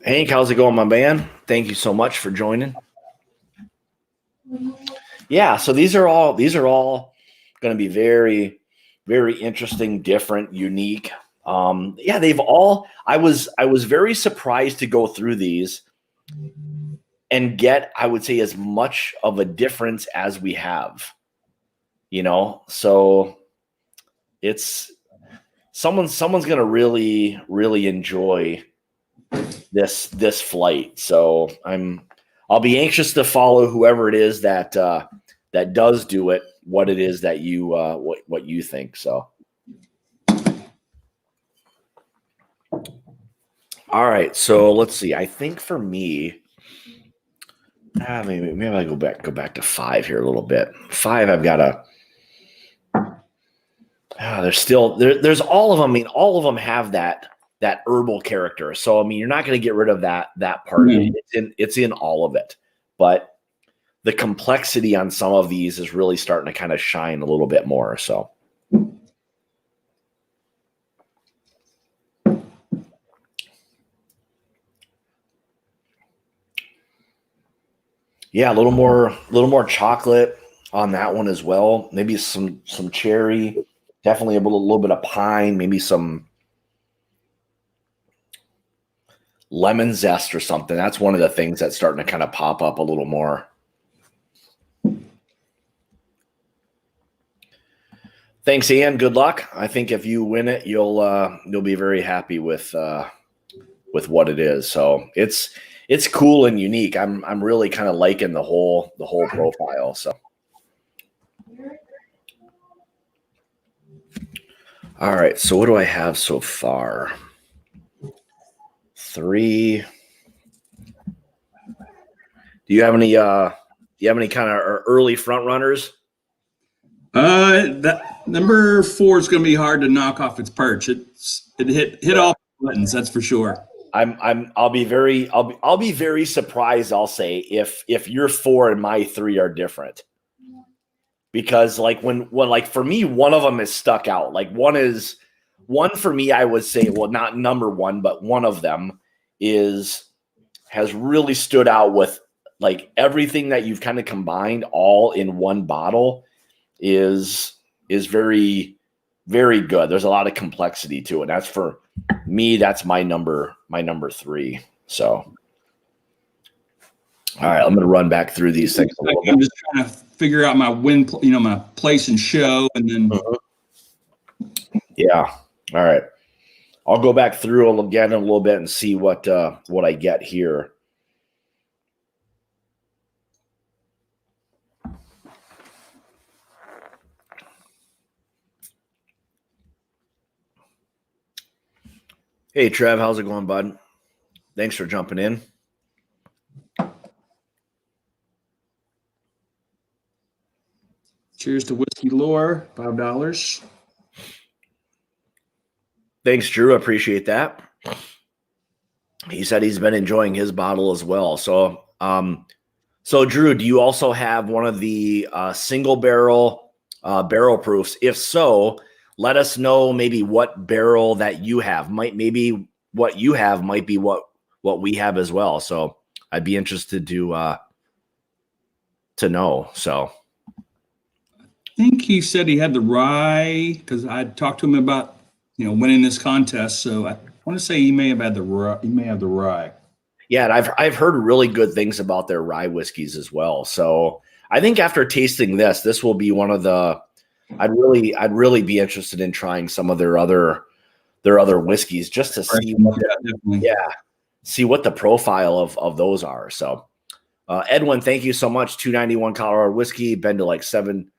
[SPEAKER 1] Hank, how's it going, my man? Thank you so much for joining. Yeah, so these are all going to be very, very interesting, different, unique. Yeah, they've all. I was very surprised to go through these and get, I would say, as much of a difference as we have. So it's someone's going to really, really enjoy this flight. So I'll be anxious to follow whoever it is that does do it. What it is that you what you think. So. All right, so let's see. I think for me, maybe I go back to 5 here a little bit. 5, I've got a. There's still there's all of them. I mean, all of them have that herbal character. So I mean, you're not going to get rid of that part. Mm-hmm. It's in all of it, but the complexity on some of these is really starting to kind of shine a little bit more. So. Yeah, a little more chocolate on that one as well. Maybe some cherry, definitely a little bit of pine, maybe some lemon zest or something. That's one of the things that's starting to kind of pop up a little more. Thanks, Ian. Good luck. I think if you win it, you'll be very happy with what it is. So it's cool and unique. I'm really kind of liking the whole profile. So, all right. So what do I have so far? 3. Do you have any kind of early front runners?
[SPEAKER 2] That number 4 is going to be hard to knock off its perch. It hit all buttons. That's for sure. I'll be
[SPEAKER 1] very surprised, I'll say, if your 4 and my 3 are different. Because like when like for me, one of them is stuck out. Like one for me, I would say, well, not number 1, but one of them has really stood out with like everything that you've kind of combined all in one bottle is very, very good. There's a lot of complexity to it. That's for me, that's my number 3. So, all right, I'm going to run back through these things a little bit.
[SPEAKER 2] I'm just trying to figure out my my place and show, and then.
[SPEAKER 1] Yeah. All right. I'll go back through again in a little bit and see what I get here. Hey, Trev, how's it going, bud? Thanks for jumping in.
[SPEAKER 2] Cheers to Whiskey Lore, $5.
[SPEAKER 1] Thanks, Drew. I appreciate that. He said he's been enjoying his bottle as well. So, Drew, do you also have one of the single barrel proofs? If so, let us know maybe what barrel that you have. Maybe what you have might be what we have as well. So I'd be interested to to know. So
[SPEAKER 2] I think he said he had the rye because I talked to him about winning this contest. So I want to say he may have had the rye. He may have the rye.
[SPEAKER 1] yeah, and I've heard really good things about their rye whiskeys as well. So I think after tasting this will be one of the. I'd really be interested in trying some of their other whiskeys just to see.
[SPEAKER 2] Definitely.
[SPEAKER 1] See what the profile of those are. So, Edwin, thank you so much. 291 Colorado whiskey. Been to like seven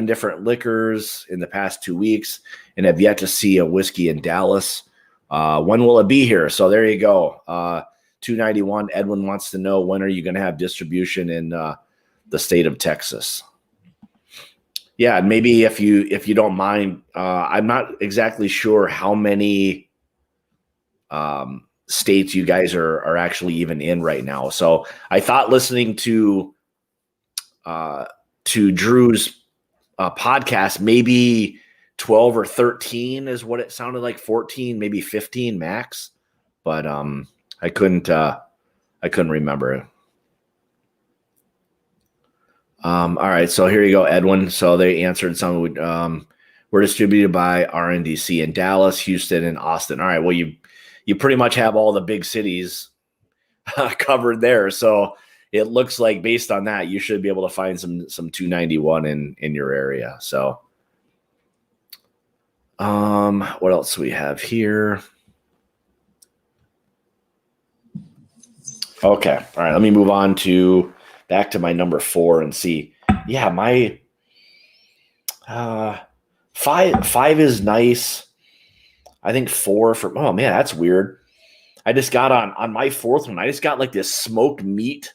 [SPEAKER 1] different liquors in the past 2 weeks, and have yet to see a whiskey in Dallas. When will it be here? So there you go. 291. Edwin wants to know, when are you going to have distribution in the state of Texas? Yeah, maybe if you don't mind, I'm not exactly sure how many states you guys are actually even in right now. So I thought listening to Drew's podcast, maybe 12 or 13 is what it sounded like. 14, maybe 15 max, but I couldn't remember. All right, so here you go, Edwin. So they answered some. We're distributed by RNDC in Dallas, Houston, and Austin. All right, well, you pretty much have all the big cities covered there. So it looks like based on that, you should be able to find some 291 in your area. So what else do we have here? Okay, all right, let me move on back to my number 4 and see. Yeah, my 5 is nice. I think 4 for, oh man, that's weird. I just got on my 4th one. I just got like this smoked meat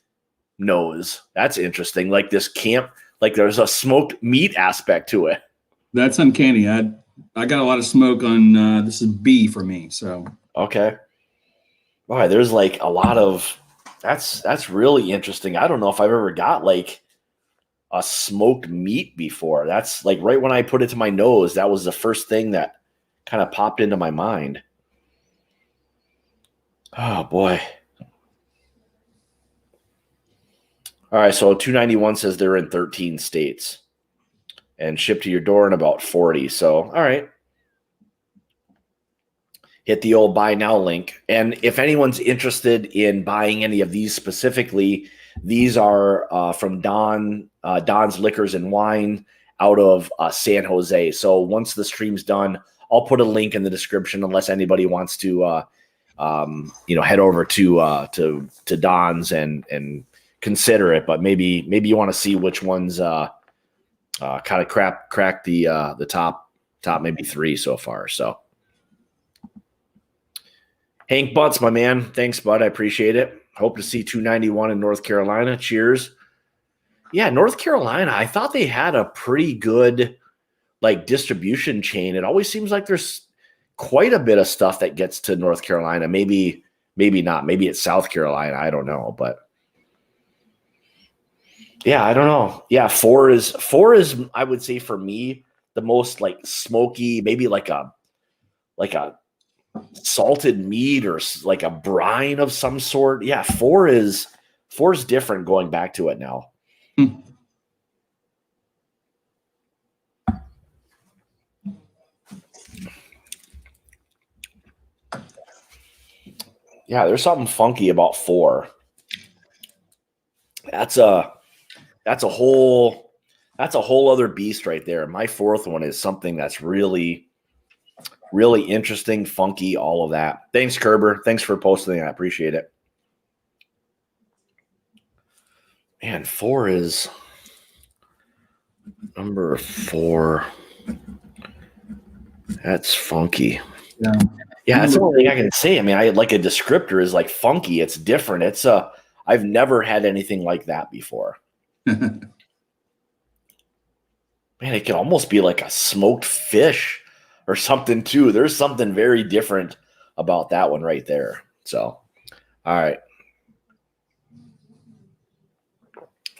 [SPEAKER 1] nose. That's interesting. Like this camp, like there's a smoked meat aspect to it.
[SPEAKER 2] That's uncanny. I got a lot of smoke on this is B for me. So
[SPEAKER 1] okay. All right, there's like a lot of that's really interesting. I don't know if I've ever got like a smoked meat before. That's like right when I put it to my nose, that was the first thing that kind of popped into my mind. Oh boy. All right, so 291 says they're in 13 states and shipped to your door in about 40. So, all right. Hit the old buy now link. And if anyone's interested in buying any of these specifically, these are from Don's Liquors and Wine out of San Jose. So once the stream's done, I'll put a link in the description unless anybody wants to head over to Don's and consider it. But maybe you want to see which ones kind of crack the top maybe 3 so far. So Hank Butts, my man. Thanks, bud. I appreciate it. Hope to see 291 in North Carolina. Cheers. Yeah, North Carolina, I thought they had a pretty good like distribution chain. It always seems like there's quite a bit of stuff that gets to North Carolina. Maybe not. Maybe it's South Carolina. I don't know, but yeah, I don't know. Yeah, 4 is I would say for me the most like smoky, maybe like a salted meat or like a brine of some sort. Yeah, 4 is different going back to it now. Yeah, there's something funky about 4. That's a whole other beast right there. My 4th one is something that's really interesting, funky, all of that. Thanks, Kerber. Thanks for posting. I appreciate it. Man, 4 is number 4. That's funky. Yeah, that's the only thing I can say. I mean, I like a descriptor is like funky. It's different. I've never had anything like that before. Man, it can almost be like a smoked fish or something too. There's something very different about that one right there. So, all right.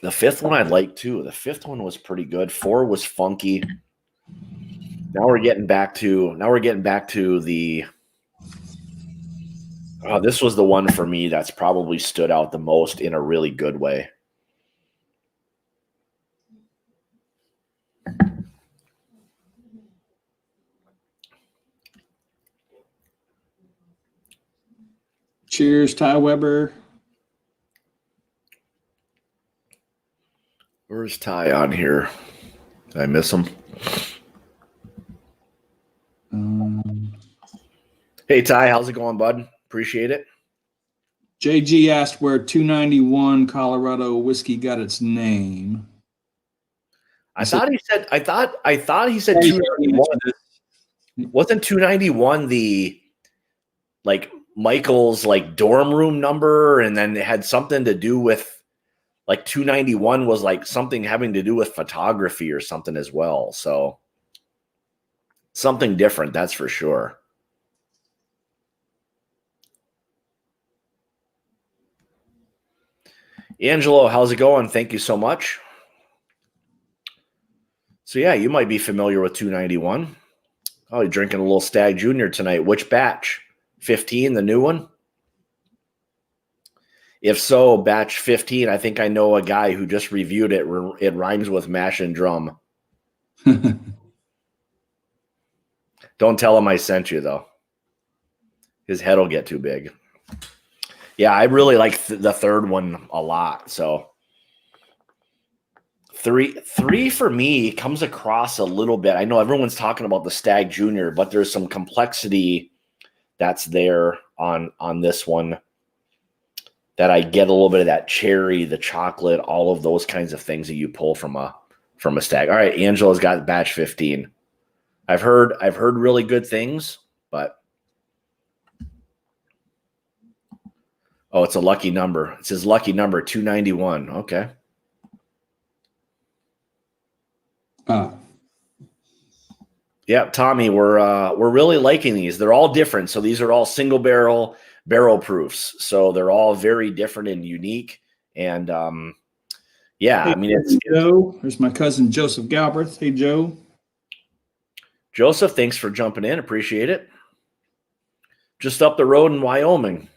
[SPEAKER 1] The 5th one I like too. The 5th one was pretty good. 4 was funky. Now we're getting back to the. This was the one for me that's probably stood out the most in a really good way.
[SPEAKER 2] Cheers, Ty Weber.
[SPEAKER 1] Where's Ty on here? Did I miss him? Hey, Ty, how's it going, bud? Appreciate it.
[SPEAKER 2] JG asked where 291 Colorado whiskey got its name.
[SPEAKER 1] I thought he said 291. Wasn't 291 the like Michael's like dorm room number, and then it had something to do with like 291 was like something having to do with photography or something as well. So something different, that's for sure. Angelo, how's it going? Thank you so much. So yeah, you might be familiar with 291. Oh, you're drinking a little Stag Junior tonight. Which batch? 15, the new one? If so, batch 15, I think I know a guy who just reviewed it. It rhymes with mash and drum. Don't tell him I sent you, though. His head will get too big. Yeah, I really like the third one a lot. So three for me comes across a little bit. I know everyone's talking about the Stag Junior, but there's some complexity that's there on this one that I get a little bit of that cherry, the chocolate, all of those kinds of things that you pull from a Stag. All right, Angela's got batch 15. I've heard really good things, but oh, it's a lucky number. It says lucky number 291. Okay. Yeah, Tommy, we're really liking these. They're all different. So these are all single barrel proofs. So they're all very different and unique. And yeah,
[SPEAKER 2] hey,
[SPEAKER 1] I mean, it's
[SPEAKER 2] Joe. There's my cousin Joseph Galbraith. Hey, Joe.
[SPEAKER 1] Joseph, thanks for jumping in. Appreciate it. Just up the road in Wyoming.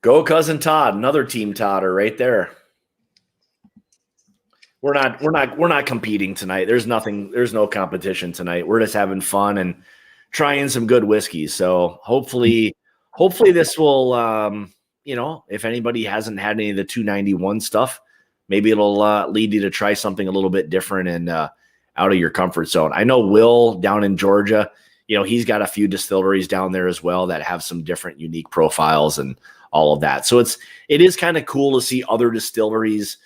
[SPEAKER 1] Go, cousin Todd. Another team Todder right there. We're not competing tonight. There's no competition tonight. We're just having fun and trying some good whiskeys. So hopefully this will, if anybody hasn't had any of the 291 stuff, maybe it'll lead you to try something a little bit different and out of your comfort zone. I know Will down in Georgia, he's got a few distilleries down there as well that have some different unique profiles and all of that. So it is kind of cool to see other distilleries,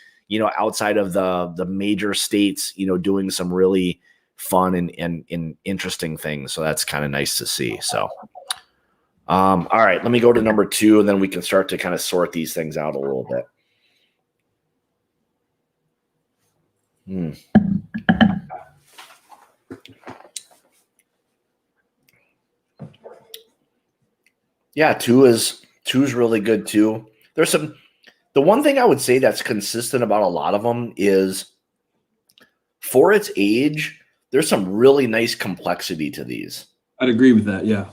[SPEAKER 1] outside of the major states, doing some really fun and interesting things. So that's kind of nice to see. So, all right, let me go to number 2, and then we can start to kind of sort these things out a little bit. Yeah, 2 is really good too. The one thing I would say that's consistent about a lot of them is for its age, there's some really nice complexity to these.
[SPEAKER 2] I'd agree with that. Yeah.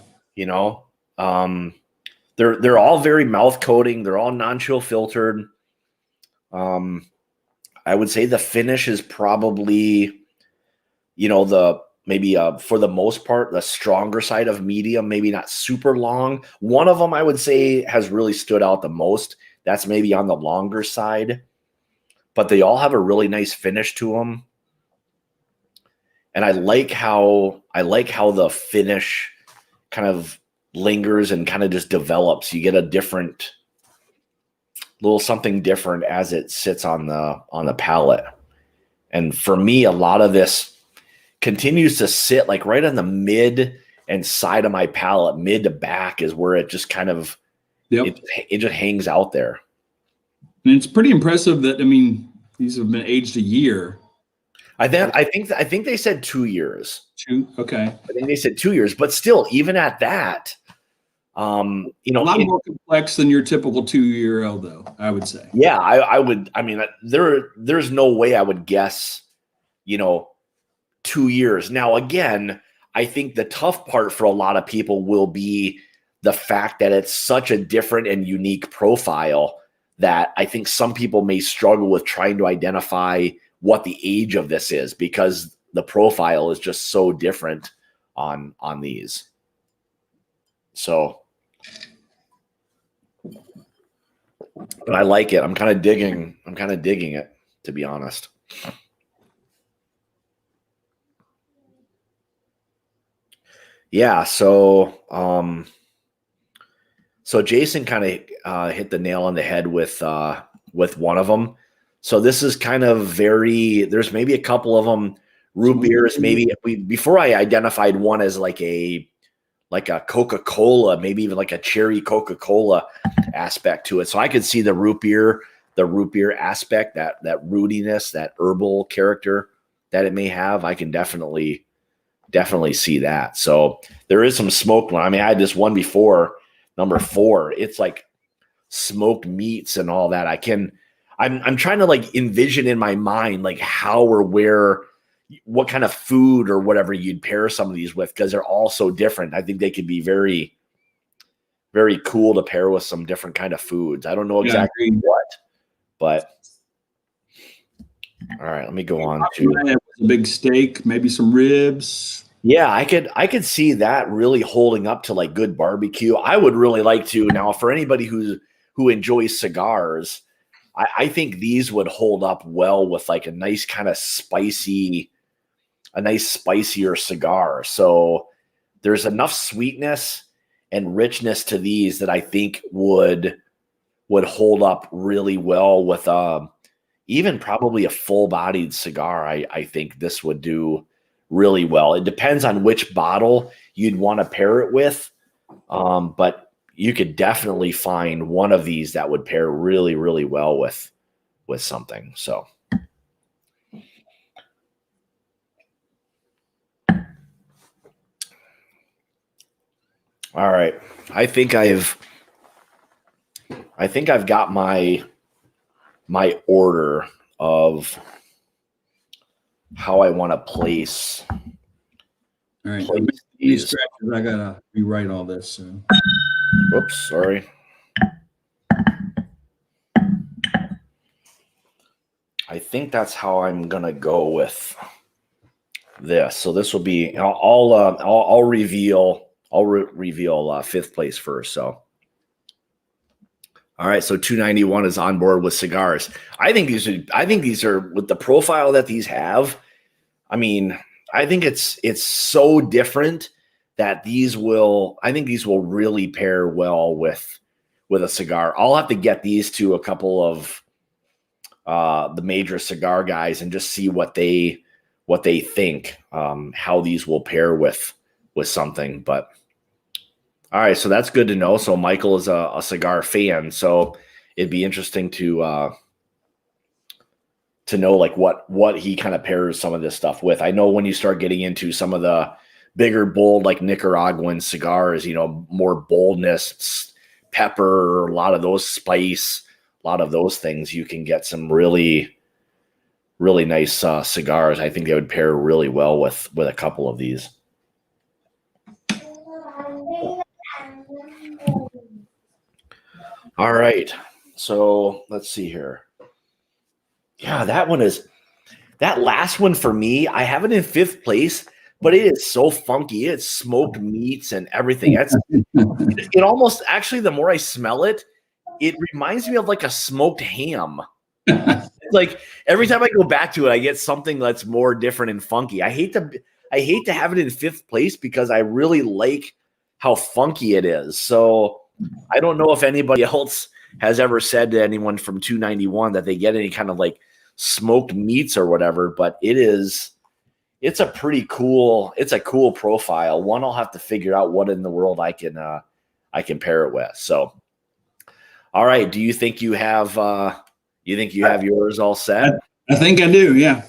[SPEAKER 1] They're all very mouth coating. They're all non-chill filtered. I would say the finish is probably, maybe for the most part, the stronger side of medium, maybe not super long. One of them I would say has really stood out the most. That's maybe on the longer side, but they all have a really nice finish to them. And I like how the finish kind of lingers and kind of just develops. You get a little something different as it sits on the palate. And for me, a lot of this continues to sit like right on the mid and side of my palate, mid to back is where it just kind of, it just hangs out there.
[SPEAKER 2] And it's pretty impressive that, these have been aged a year.
[SPEAKER 1] I think they said 2 years.
[SPEAKER 2] 2, okay.
[SPEAKER 1] I think they said 2 years, but still, even at that,
[SPEAKER 2] a lot more complex than your typical 2-year-old, though, I would say.
[SPEAKER 1] Yeah, I would. There's no way I would guess, 2 years. Now, again, I think the tough part for a lot of people will be the fact that it's such a different and unique profile that I think some people may struggle with trying to identify what the age of this is because the profile is just so different on these. So, but I like it. I'm kind of digging it, to be honest. Yeah. So Jason kind of hit the nail on the head with one of them. So this is kind of there's maybe a couple of them. Root beers, maybe before I identified one as like a Coca-Cola, maybe even like a cherry Coca-Cola aspect to it. So I could see the root beer aspect, that rootiness, that herbal character that it may have. I can definitely see that. So there is some smoked one. I mean, I had this one before, number 4. It's like smoked meats and all that. I'm trying to like envision in my mind like how or where, what kind of food or whatever you'd pair some of these with, because they're all so different. I think they could be very, very cool to pair with some different kind of foods. I don't know exactly what, but all right, let me go on to
[SPEAKER 2] a big steak, maybe some ribs.
[SPEAKER 1] Yeah, I could see that really holding up to like good barbecue. I would really like to now, for anybody who enjoys cigars, I think these would hold up well with like a nice kind of spicier cigar. So there's enough sweetness and richness to these that I think would hold up really well with even probably a full-bodied cigar. I think this would do really well. It depends on which bottle you'd want to pair it with, but you could definitely find one of these that would pair really, really well with something. So. All right. I think I've got my order of how I want to place.
[SPEAKER 2] All right. These. I gotta rewrite all this. So.
[SPEAKER 1] Whoops, sorry. I think that's how I'm gonna go with this. So this will be. I'll reveal. I'll reveal 5th place first. So. All right, so 291 is on board with cigars. I think these are with the profile that these have. I mean, I think it's so different that these will really pair well with a cigar. I'll have to get these to a couple of the major cigar guys and just see what they think, how these will pair with something. But all right, so that's good to know. So Michael is a cigar fan, so it'd be interesting to know like what he kind of pairs some of this stuff with. I know when you start getting into some of the bigger, bold, like Nicaraguan cigars, more boldness, pepper, a lot of those spice, a lot of those things, you can get some really, really nice cigars. I think they would pair really well with a couple of these. All right, so let's see here. Yeah, that last one for me, I have it in 5th place, but it is so funky. It's smoked meats and everything. It almost, actually, the more I smell it, it reminds me of like a smoked ham. It's like every time I go back to it, I get something that's more different and funky. I hate to have it in 5th place because I really like how funky it is. So I don't know if anybody else has ever said to anyone from 291 that they get any kind of like smoked meats or whatever, but it's a cool profile. One, I'll have to figure out what in the world I can pair it with. So, all right. Do you think you have yours all set?
[SPEAKER 2] I think I do. Yeah.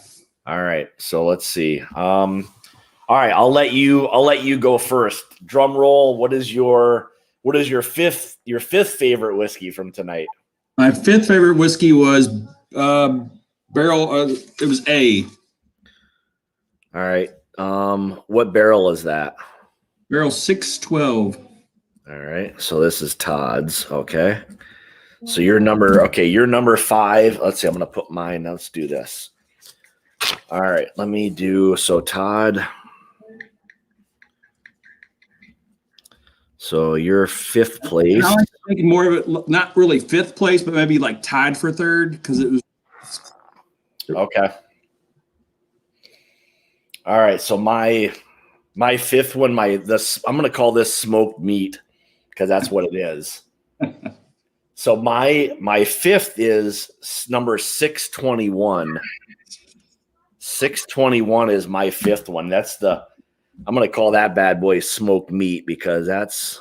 [SPEAKER 1] All right. So let's see. All right. I'll let you go first. Drum roll. What is your 5th favorite whiskey from tonight?
[SPEAKER 2] My 5th favorite whiskey was barrel. It was A.
[SPEAKER 1] All right. What barrel is that?
[SPEAKER 2] Barrel 612.
[SPEAKER 1] All right. So this is Todd's. Okay. So you're number 5. Let's see. I'm going to put mine. Let's do this. All right. Let me do. So Todd. So you're fifth
[SPEAKER 2] I
[SPEAKER 1] place.
[SPEAKER 2] was thinking more of it, not really fifth place, but maybe like tied for third because it was.
[SPEAKER 1] Okay. All right. So my fifth one, I'm going to call this smoked meat because that's what it is. So my fifth is number 621. 621 is my fifth one. I'm going to call that bad boy smoked meat because that's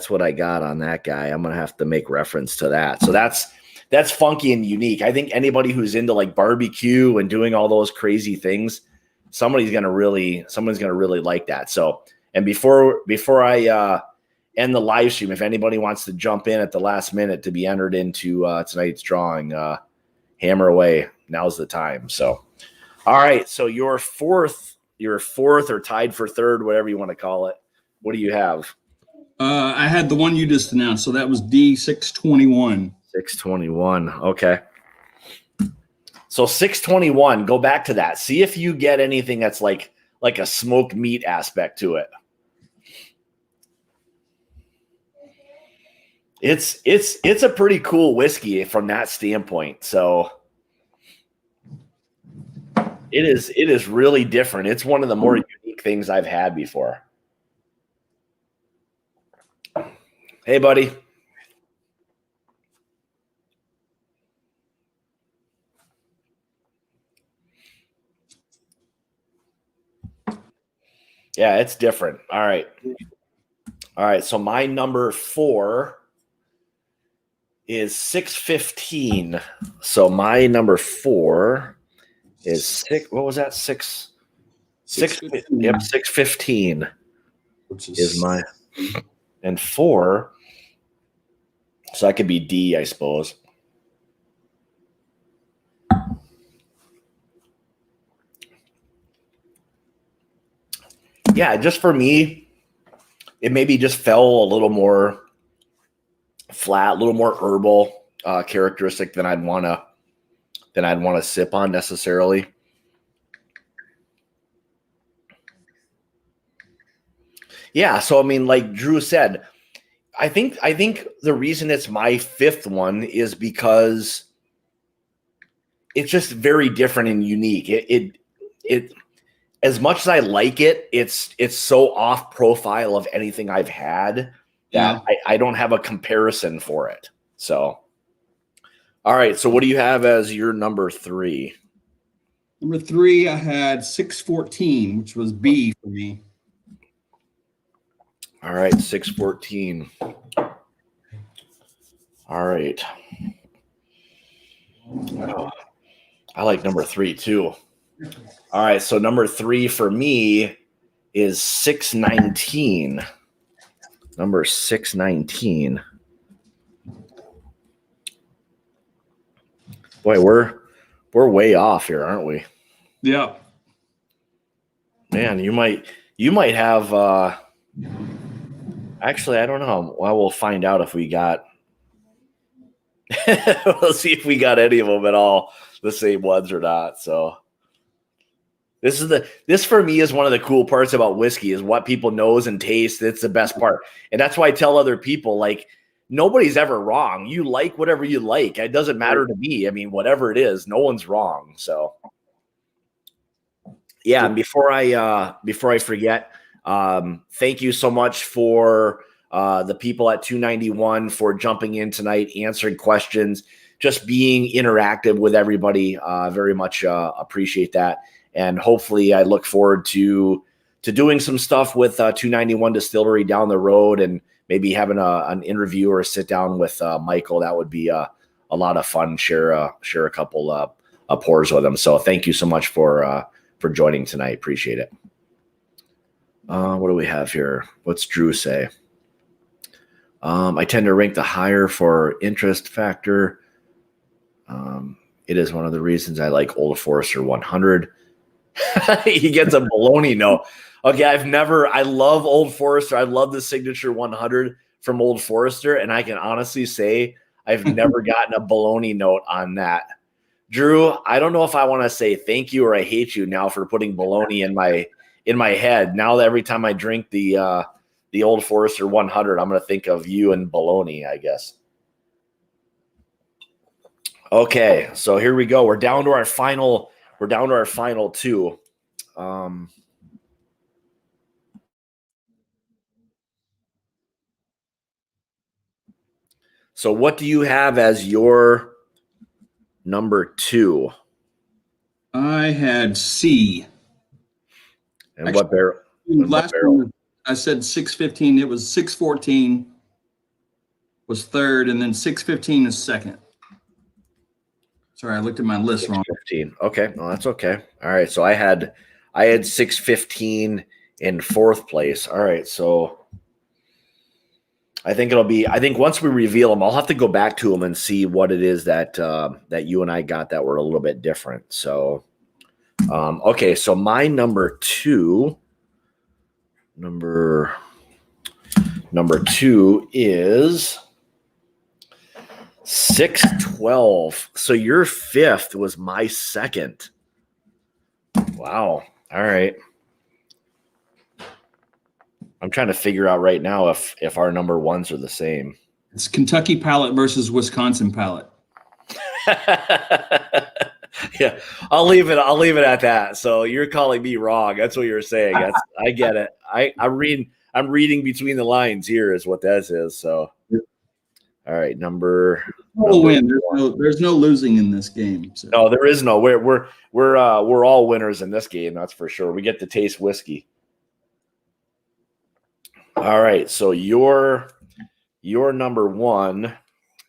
[SPEAKER 1] what I got on that guy. I'm going to have to make reference to that. So that's funky and unique. I think anybody who's into like barbecue and doing all those crazy things, someone's going to really like that. So, and before I end the live stream, if anybody wants to jump in at the last minute to be entered into tonight's drawing, hammer away. Now's the time. So, all right. So you're fourth or tied for third, whatever you want to call it. What do you have?
[SPEAKER 2] I had the one you just announced, so that was D621.
[SPEAKER 1] 621. Okay. So 621, go back to that. See if you get anything that's like a smoked meat aspect to it. It's a pretty cool whiskey from that standpoint. So it is really different. It's one of the more unique things I've had before. Hey, buddy. Yeah, it's different. All right. So my number 4 is 615. So my number 4 is 6. What was that? 6. 615. Yep, 615 is my, and 4. So that could be D, I suppose. Yeah, just for me, it maybe just fell a little more flat, a little more herbal characteristic than I'd want to sip on necessarily. Yeah, so I mean, like Drew said, I think the reason it's my fifth one is because it's just very different and unique. It as much as I like it, it's so off profile of anything I've had that I don't have a comparison for it. So, all right. So what do you have as your number 3?
[SPEAKER 2] Number 3, I had 614, which was B for me.
[SPEAKER 1] All right, 614. All right. Oh, I like number 3 too. All right, so number 3 for me is 619. Number 619. Boy, we're way off here, aren't we?
[SPEAKER 2] Yeah.
[SPEAKER 1] Man, you might have actually, I don't know. Well, we'll find out if we got we'll see if we got any of them at all the same ones or not. So this for me is one of the cool parts about whiskey is what people knows and taste. It's the best part. And that's why I tell other people, like, nobody's ever wrong. You like whatever you like. It doesn't matter to me. I mean, whatever it is, no one's wrong. So yeah, and before I forget, thank you so much for the people at 291 for jumping in tonight, answering questions, just being interactive with everybody. Very much appreciate that. And hopefully I look forward to doing some stuff with 291 Distillery down the road and maybe having an interview or a sit down with Michael. That would be a lot of fun. Share a couple pours with him. So thank you so much for joining tonight. Appreciate it. What do we have here? What's Drew say? I tend to rank the higher for interest factor. It is one of the reasons I like Old Forester 100. He gets a baloney note. Okay, I love Old Forester. I love the signature 100 from Old Forester, and I can honestly say I've never gotten a baloney note on that. Drew, I don't know if I want to say thank you or I hate you now for putting baloney in my head. Now that every time I drink the the Old Forester 100, I'm going to think of you and bologna, I guess. Okay, so here we go. We're down to our final. We're down to our final two. So what do you have as your number 2?
[SPEAKER 2] I had C.
[SPEAKER 1] And what barrel?
[SPEAKER 2] Last one, I said 615. It was 614 was third, and then 615 is second. Sorry, I looked at my list wrong.
[SPEAKER 1] 615. Okay, no, that's okay. All right, so I had 615 in 4th place. All right, so I think once we reveal them, I'll have to go back to them and see what it is that that you and I got that were a little bit different. So, okay, so my number 2 is 612. So your 5th was my 2nd. Wow. All right. I'm trying to figure out right now if our number 1s are the same.
[SPEAKER 2] It's Kentucky palate versus Wisconsin palate.
[SPEAKER 1] Yeah, I'll leave it at that. So you're calling me wrong. That's what you're saying. I get it. I'm reading between the lines here is what that is. So all right, number
[SPEAKER 2] win. There's no losing in this game. So.
[SPEAKER 1] No, there is no. We're all winners in this game. That's for sure. We get to taste whiskey. All right, so your number 1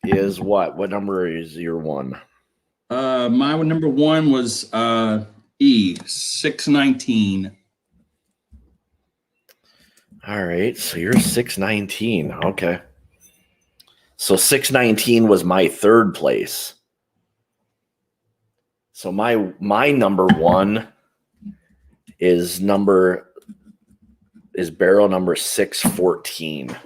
[SPEAKER 1] is what? What number is your 1?
[SPEAKER 2] My number 1 was E, 619.
[SPEAKER 1] All right, so you're 619. Okay. So 619 was my 3rd place. So my number 1 is barrel number 614.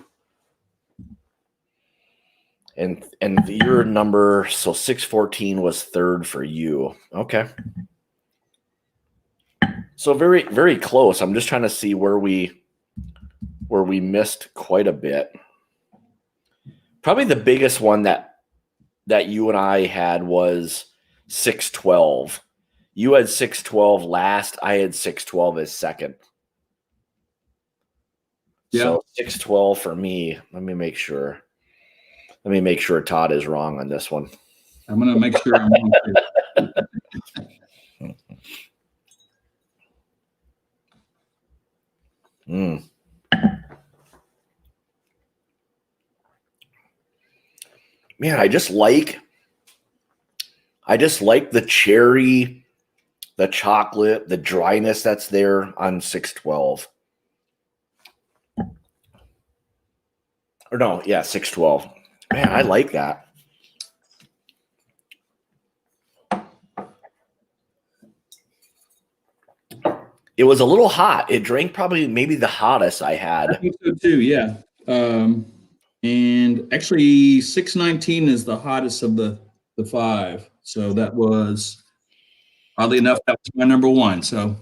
[SPEAKER 1] And your number, so 614 was 3rd for you. Okay. So very, very close. I'm just trying to see where we missed quite a bit. Probably the biggest one that you and I had was 612. You had 612 last. I had 612 as second. Yeah. So 612 for me. Let me make sure Todd is wrong on this one.
[SPEAKER 2] I'm going to make sure I'm wrong
[SPEAKER 1] too. Man, I just like the cherry, the chocolate, the dryness that's there on 612. Or no, yeah, 612. Man, I like that. It was a little hot. It drank probably maybe the hottest I had.
[SPEAKER 2] I think so too, yeah. And actually 619 is the hottest of the 5. So that was, oddly enough, that was my number 1. So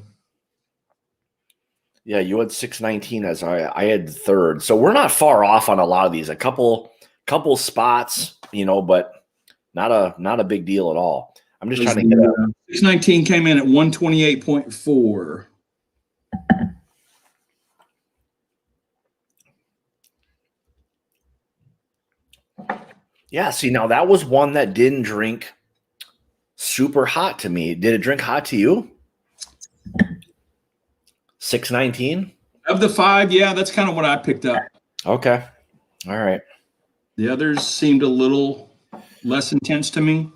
[SPEAKER 1] yeah, you had 619 as I had 3rd. So we're not far off on a lot of these. A couple spots, but not a big deal at all. I'm just trying to get
[SPEAKER 2] 619 came in at 128.4.
[SPEAKER 1] Yeah, see, now that was one that didn't drink super hot to me. Did it drink hot to you? 619?
[SPEAKER 2] Of the 5, yeah, that's kind of what I picked up.
[SPEAKER 1] Okay. All right.
[SPEAKER 2] The others seemed a little less intense to me.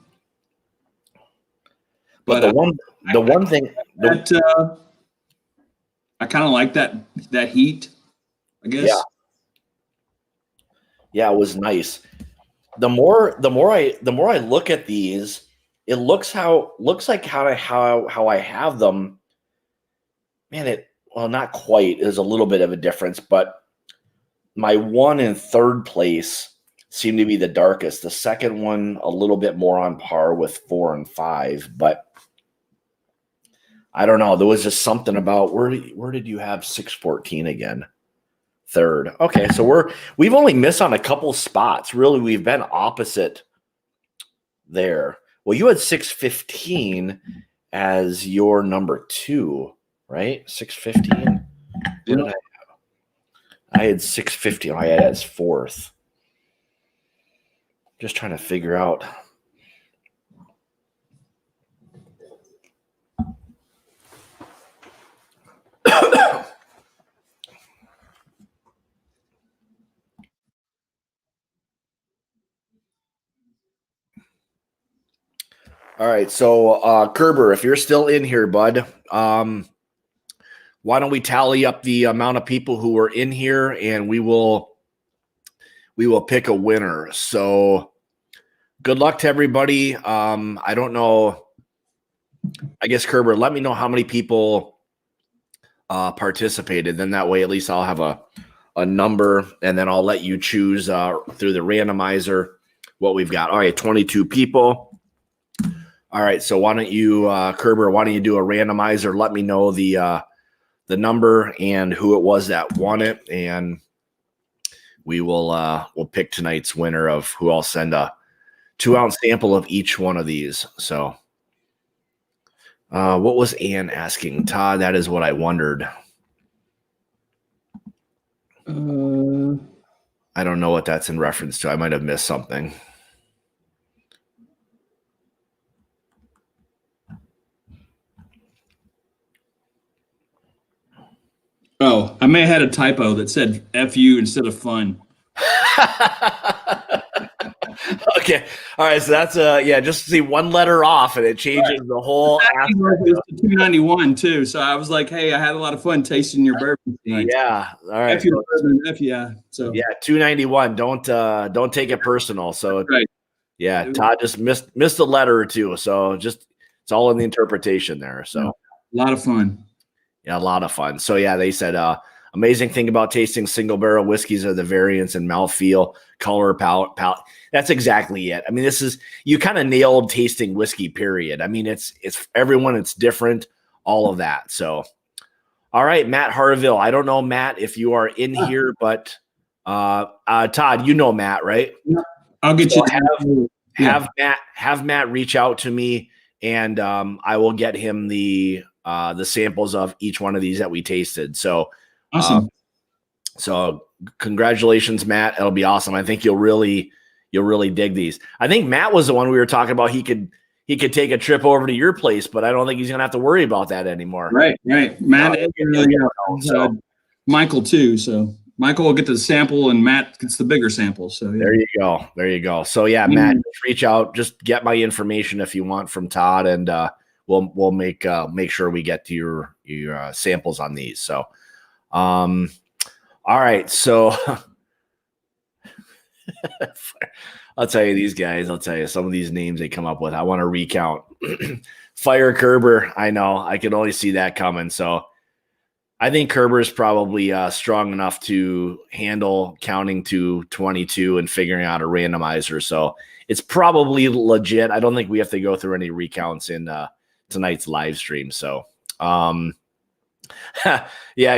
[SPEAKER 1] But the one thing
[SPEAKER 2] I kind of like that heat, I guess.
[SPEAKER 1] Yeah, it was nice. The more I look at these, it looks like how I have them. Man, not quite. There's a little bit of a difference, but my 1 and 3rd place seem to be the darkest. The second one a little bit more on par with 4 and 5, but I don't know. There was just something about where did you have 614 again? 3rd. Okay, so we've only missed on a couple spots. Really, we've been opposite there. Well, you had 615 as your number 2, right? 615. What did I have? I had 650. I had as 4th. Just trying to figure out. All right, so Kerber, if you're still in here, bud, why don't we tally up the amount of people who are in here, and we will pick a winner. So good luck to everybody. I don't know. I guess Kerber, let me know how many people participated. Then that way, at least I'll have a number, and then I'll let you choose through the randomizer what we've got. All right, 22 people. All right, so why don't you, Kerber, why don't you do a randomizer? Let me know the number and who it was that won it, and we'll pick tonight's winner of who I'll send a 2-ounce sample of each one of these. So what was Ann asking? Todd, that is what I wondered. I don't know what that's in reference to. I might have missed something.
[SPEAKER 2] Oh, I may have had a typo that said FU instead of fun.
[SPEAKER 1] Okay. All right. So that's just see one letter off and it changes the whole aspect.
[SPEAKER 2] It was 291 too. So I was like, hey, I had a lot of fun tasting your bourbon tonight.
[SPEAKER 1] Yeah. All right.
[SPEAKER 2] FU bourbon, yeah. So
[SPEAKER 1] yeah, 291. Don't take it personal. So
[SPEAKER 2] right.
[SPEAKER 1] Yeah, Todd just missed a letter or two. So it's all in the interpretation there. So
[SPEAKER 2] a lot of fun.
[SPEAKER 1] Yeah, a lot of fun. So yeah, they said amazing thing about tasting single barrel whiskeys are the variance in mouthfeel, color, palate. That's exactly it. I mean, you kind of nailed tasting whiskey, period. I mean, it's everyone, it's different, all of that. So all right, Matt Harville. I don't know, Matt, if you are in here, but Todd, you know Matt, right?
[SPEAKER 2] Yeah. I'll get you
[SPEAKER 1] have Matt reach out to me, and I will get him the samples of each one of these that we tasted. So
[SPEAKER 2] awesome.
[SPEAKER 1] So congratulations, Matt. It'll be awesome. I think you'll really dig these. I think Matt was the one we were talking about. He could take a trip over to your place, but I don't think he's gonna have to worry about that anymore.
[SPEAKER 2] Right. Matt, so Michael too. So Michael will get the sample, and Matt gets the bigger sample. So yeah.
[SPEAKER 1] There you go. So yeah, Matt, just reach out. Just get my information if you want from Todd, and we'll make sure we get to your samples on these. So, all right. So I'll tell you these guys. I'll tell you some of these names they come up with. I want to recount. Fire Kerber. I know. I could only see that coming. So I think Kerber is probably strong enough to handle counting to 22 and figuring out a randomizer. So it's probably legit. I don't think we have to go through any recounts in tonight's live stream. So, yeah,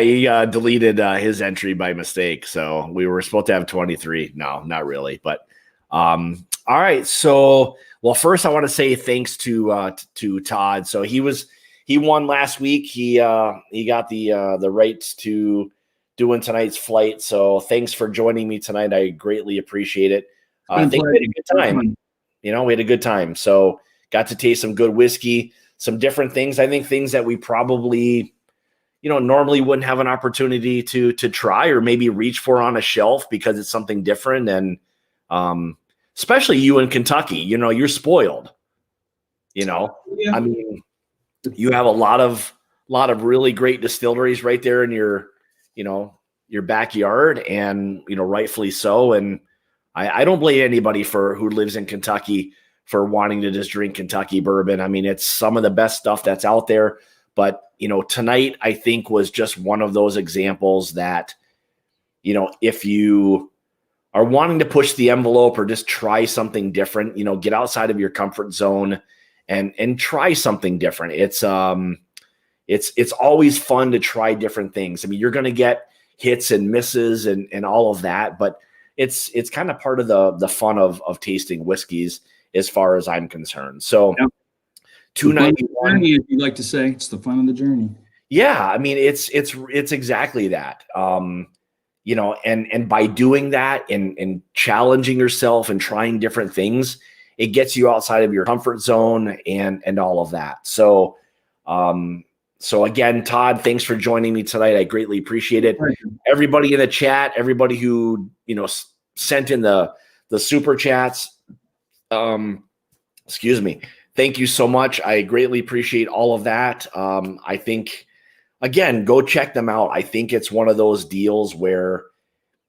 [SPEAKER 1] he deleted his entry by mistake. So we were supposed to have 23. No, not really. But all right. So, well, first I want to say thanks to Todd. So he won last week. He got the rights to doing tonight's flight. So thanks for joining me tonight. I greatly appreciate it. I think we had a good time. We had a good time. So got to taste some good whiskey, some different things. I think things that we probably, normally wouldn't have an opportunity to try or maybe reach for on a shelf because it's something different. And especially you in Kentucky, you're spoiled. Yeah. I mean, you have a lot of really great distilleries right there in your backyard, and rightfully so. And I don't blame anybody who lives in Kentucky for wanting to just drink Kentucky bourbon. I mean, it's some of the best stuff that's out there. But tonight I think was just one of those examples that if you are wanting to push the envelope or just try something different, get outside of your comfort zone and try something different. It's always fun to try different things. I mean, you're going to get, hits and misses and all of that. But it's kind of part of the fun of tasting whiskeys as far as I'm concerned. So
[SPEAKER 2] Yep.
[SPEAKER 1] 291,
[SPEAKER 2] if you like to say, it's the fun of the journey.
[SPEAKER 1] yeah, I mean, it's exactly that. And by doing that and challenging yourself and trying different things, it gets you outside of your comfort zone and all of that. So, so again, Todd, thanks for joining me tonight. I greatly appreciate it. Everybody in the chat, everybody who, sent in the super chats, excuse me. Thank you so much. I greatly appreciate all of that. I think, again, go check them out. I think it's one of those deals where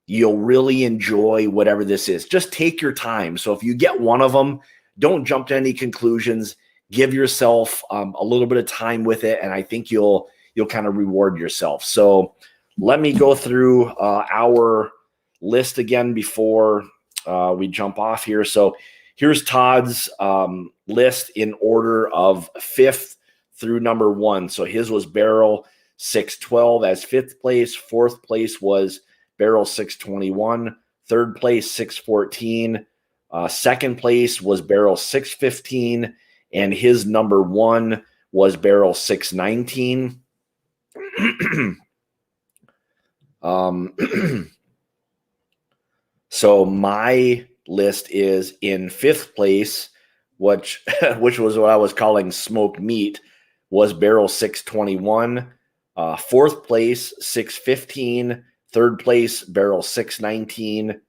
[SPEAKER 1] you'll really enjoy whatever this is. Just take your time. So if you get one of them, don't jump to any conclusions. Give yourself a little bit of time with it, and I think you'll kind of reward yourself. So let me go through our list again before we jump off here. So here's Todd's list in order of 5th through number 1. So his was Barrel 612 as 5th place. 4th place was Barrel 621. 3rd place 614. 2nd place was Barrel 615. And his number 1 was Barrel 619. So my list is in 5th place, which was what I was calling smoked meat, was Barrel 621. 4th place 615. 3rd place Barrel 619.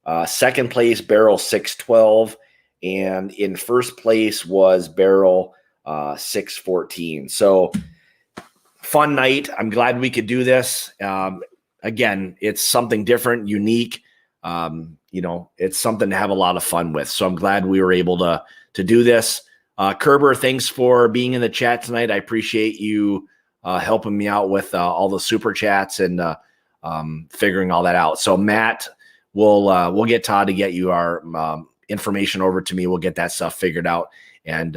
[SPEAKER 1] 2nd place Barrel 612. And in 1st place was Barrel 614. So fun night. I'm glad we could do this. Again, it's something different, unique. It's something to have a lot of fun with. So I'm glad we were able to do this. Kerber, thanks for being in the chat tonight. I appreciate you helping me out with all the super chats and figuring all that out. So Matt, we'll get Todd to get you our information over to me. We'll get that stuff figured out and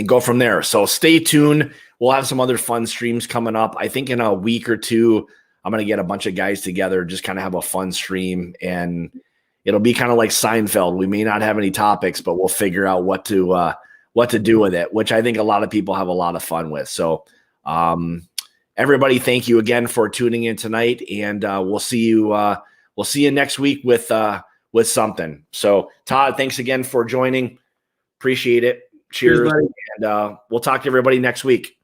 [SPEAKER 1] go from there. So stay tuned. We'll have some other fun streams coming up. I think in a week or two, I'm going to get a bunch of guys together, just kind of have a fun stream, and it'll be kind of like Seinfeld. We may not have any topics, but we'll figure out what to do with it, which I think a lot of people have a lot of fun with. So everybody, thank you again for tuning in tonight, and we'll see you next week with something. So Todd, thanks again for joining. Appreciate it. Cheers. And we'll talk to everybody next week.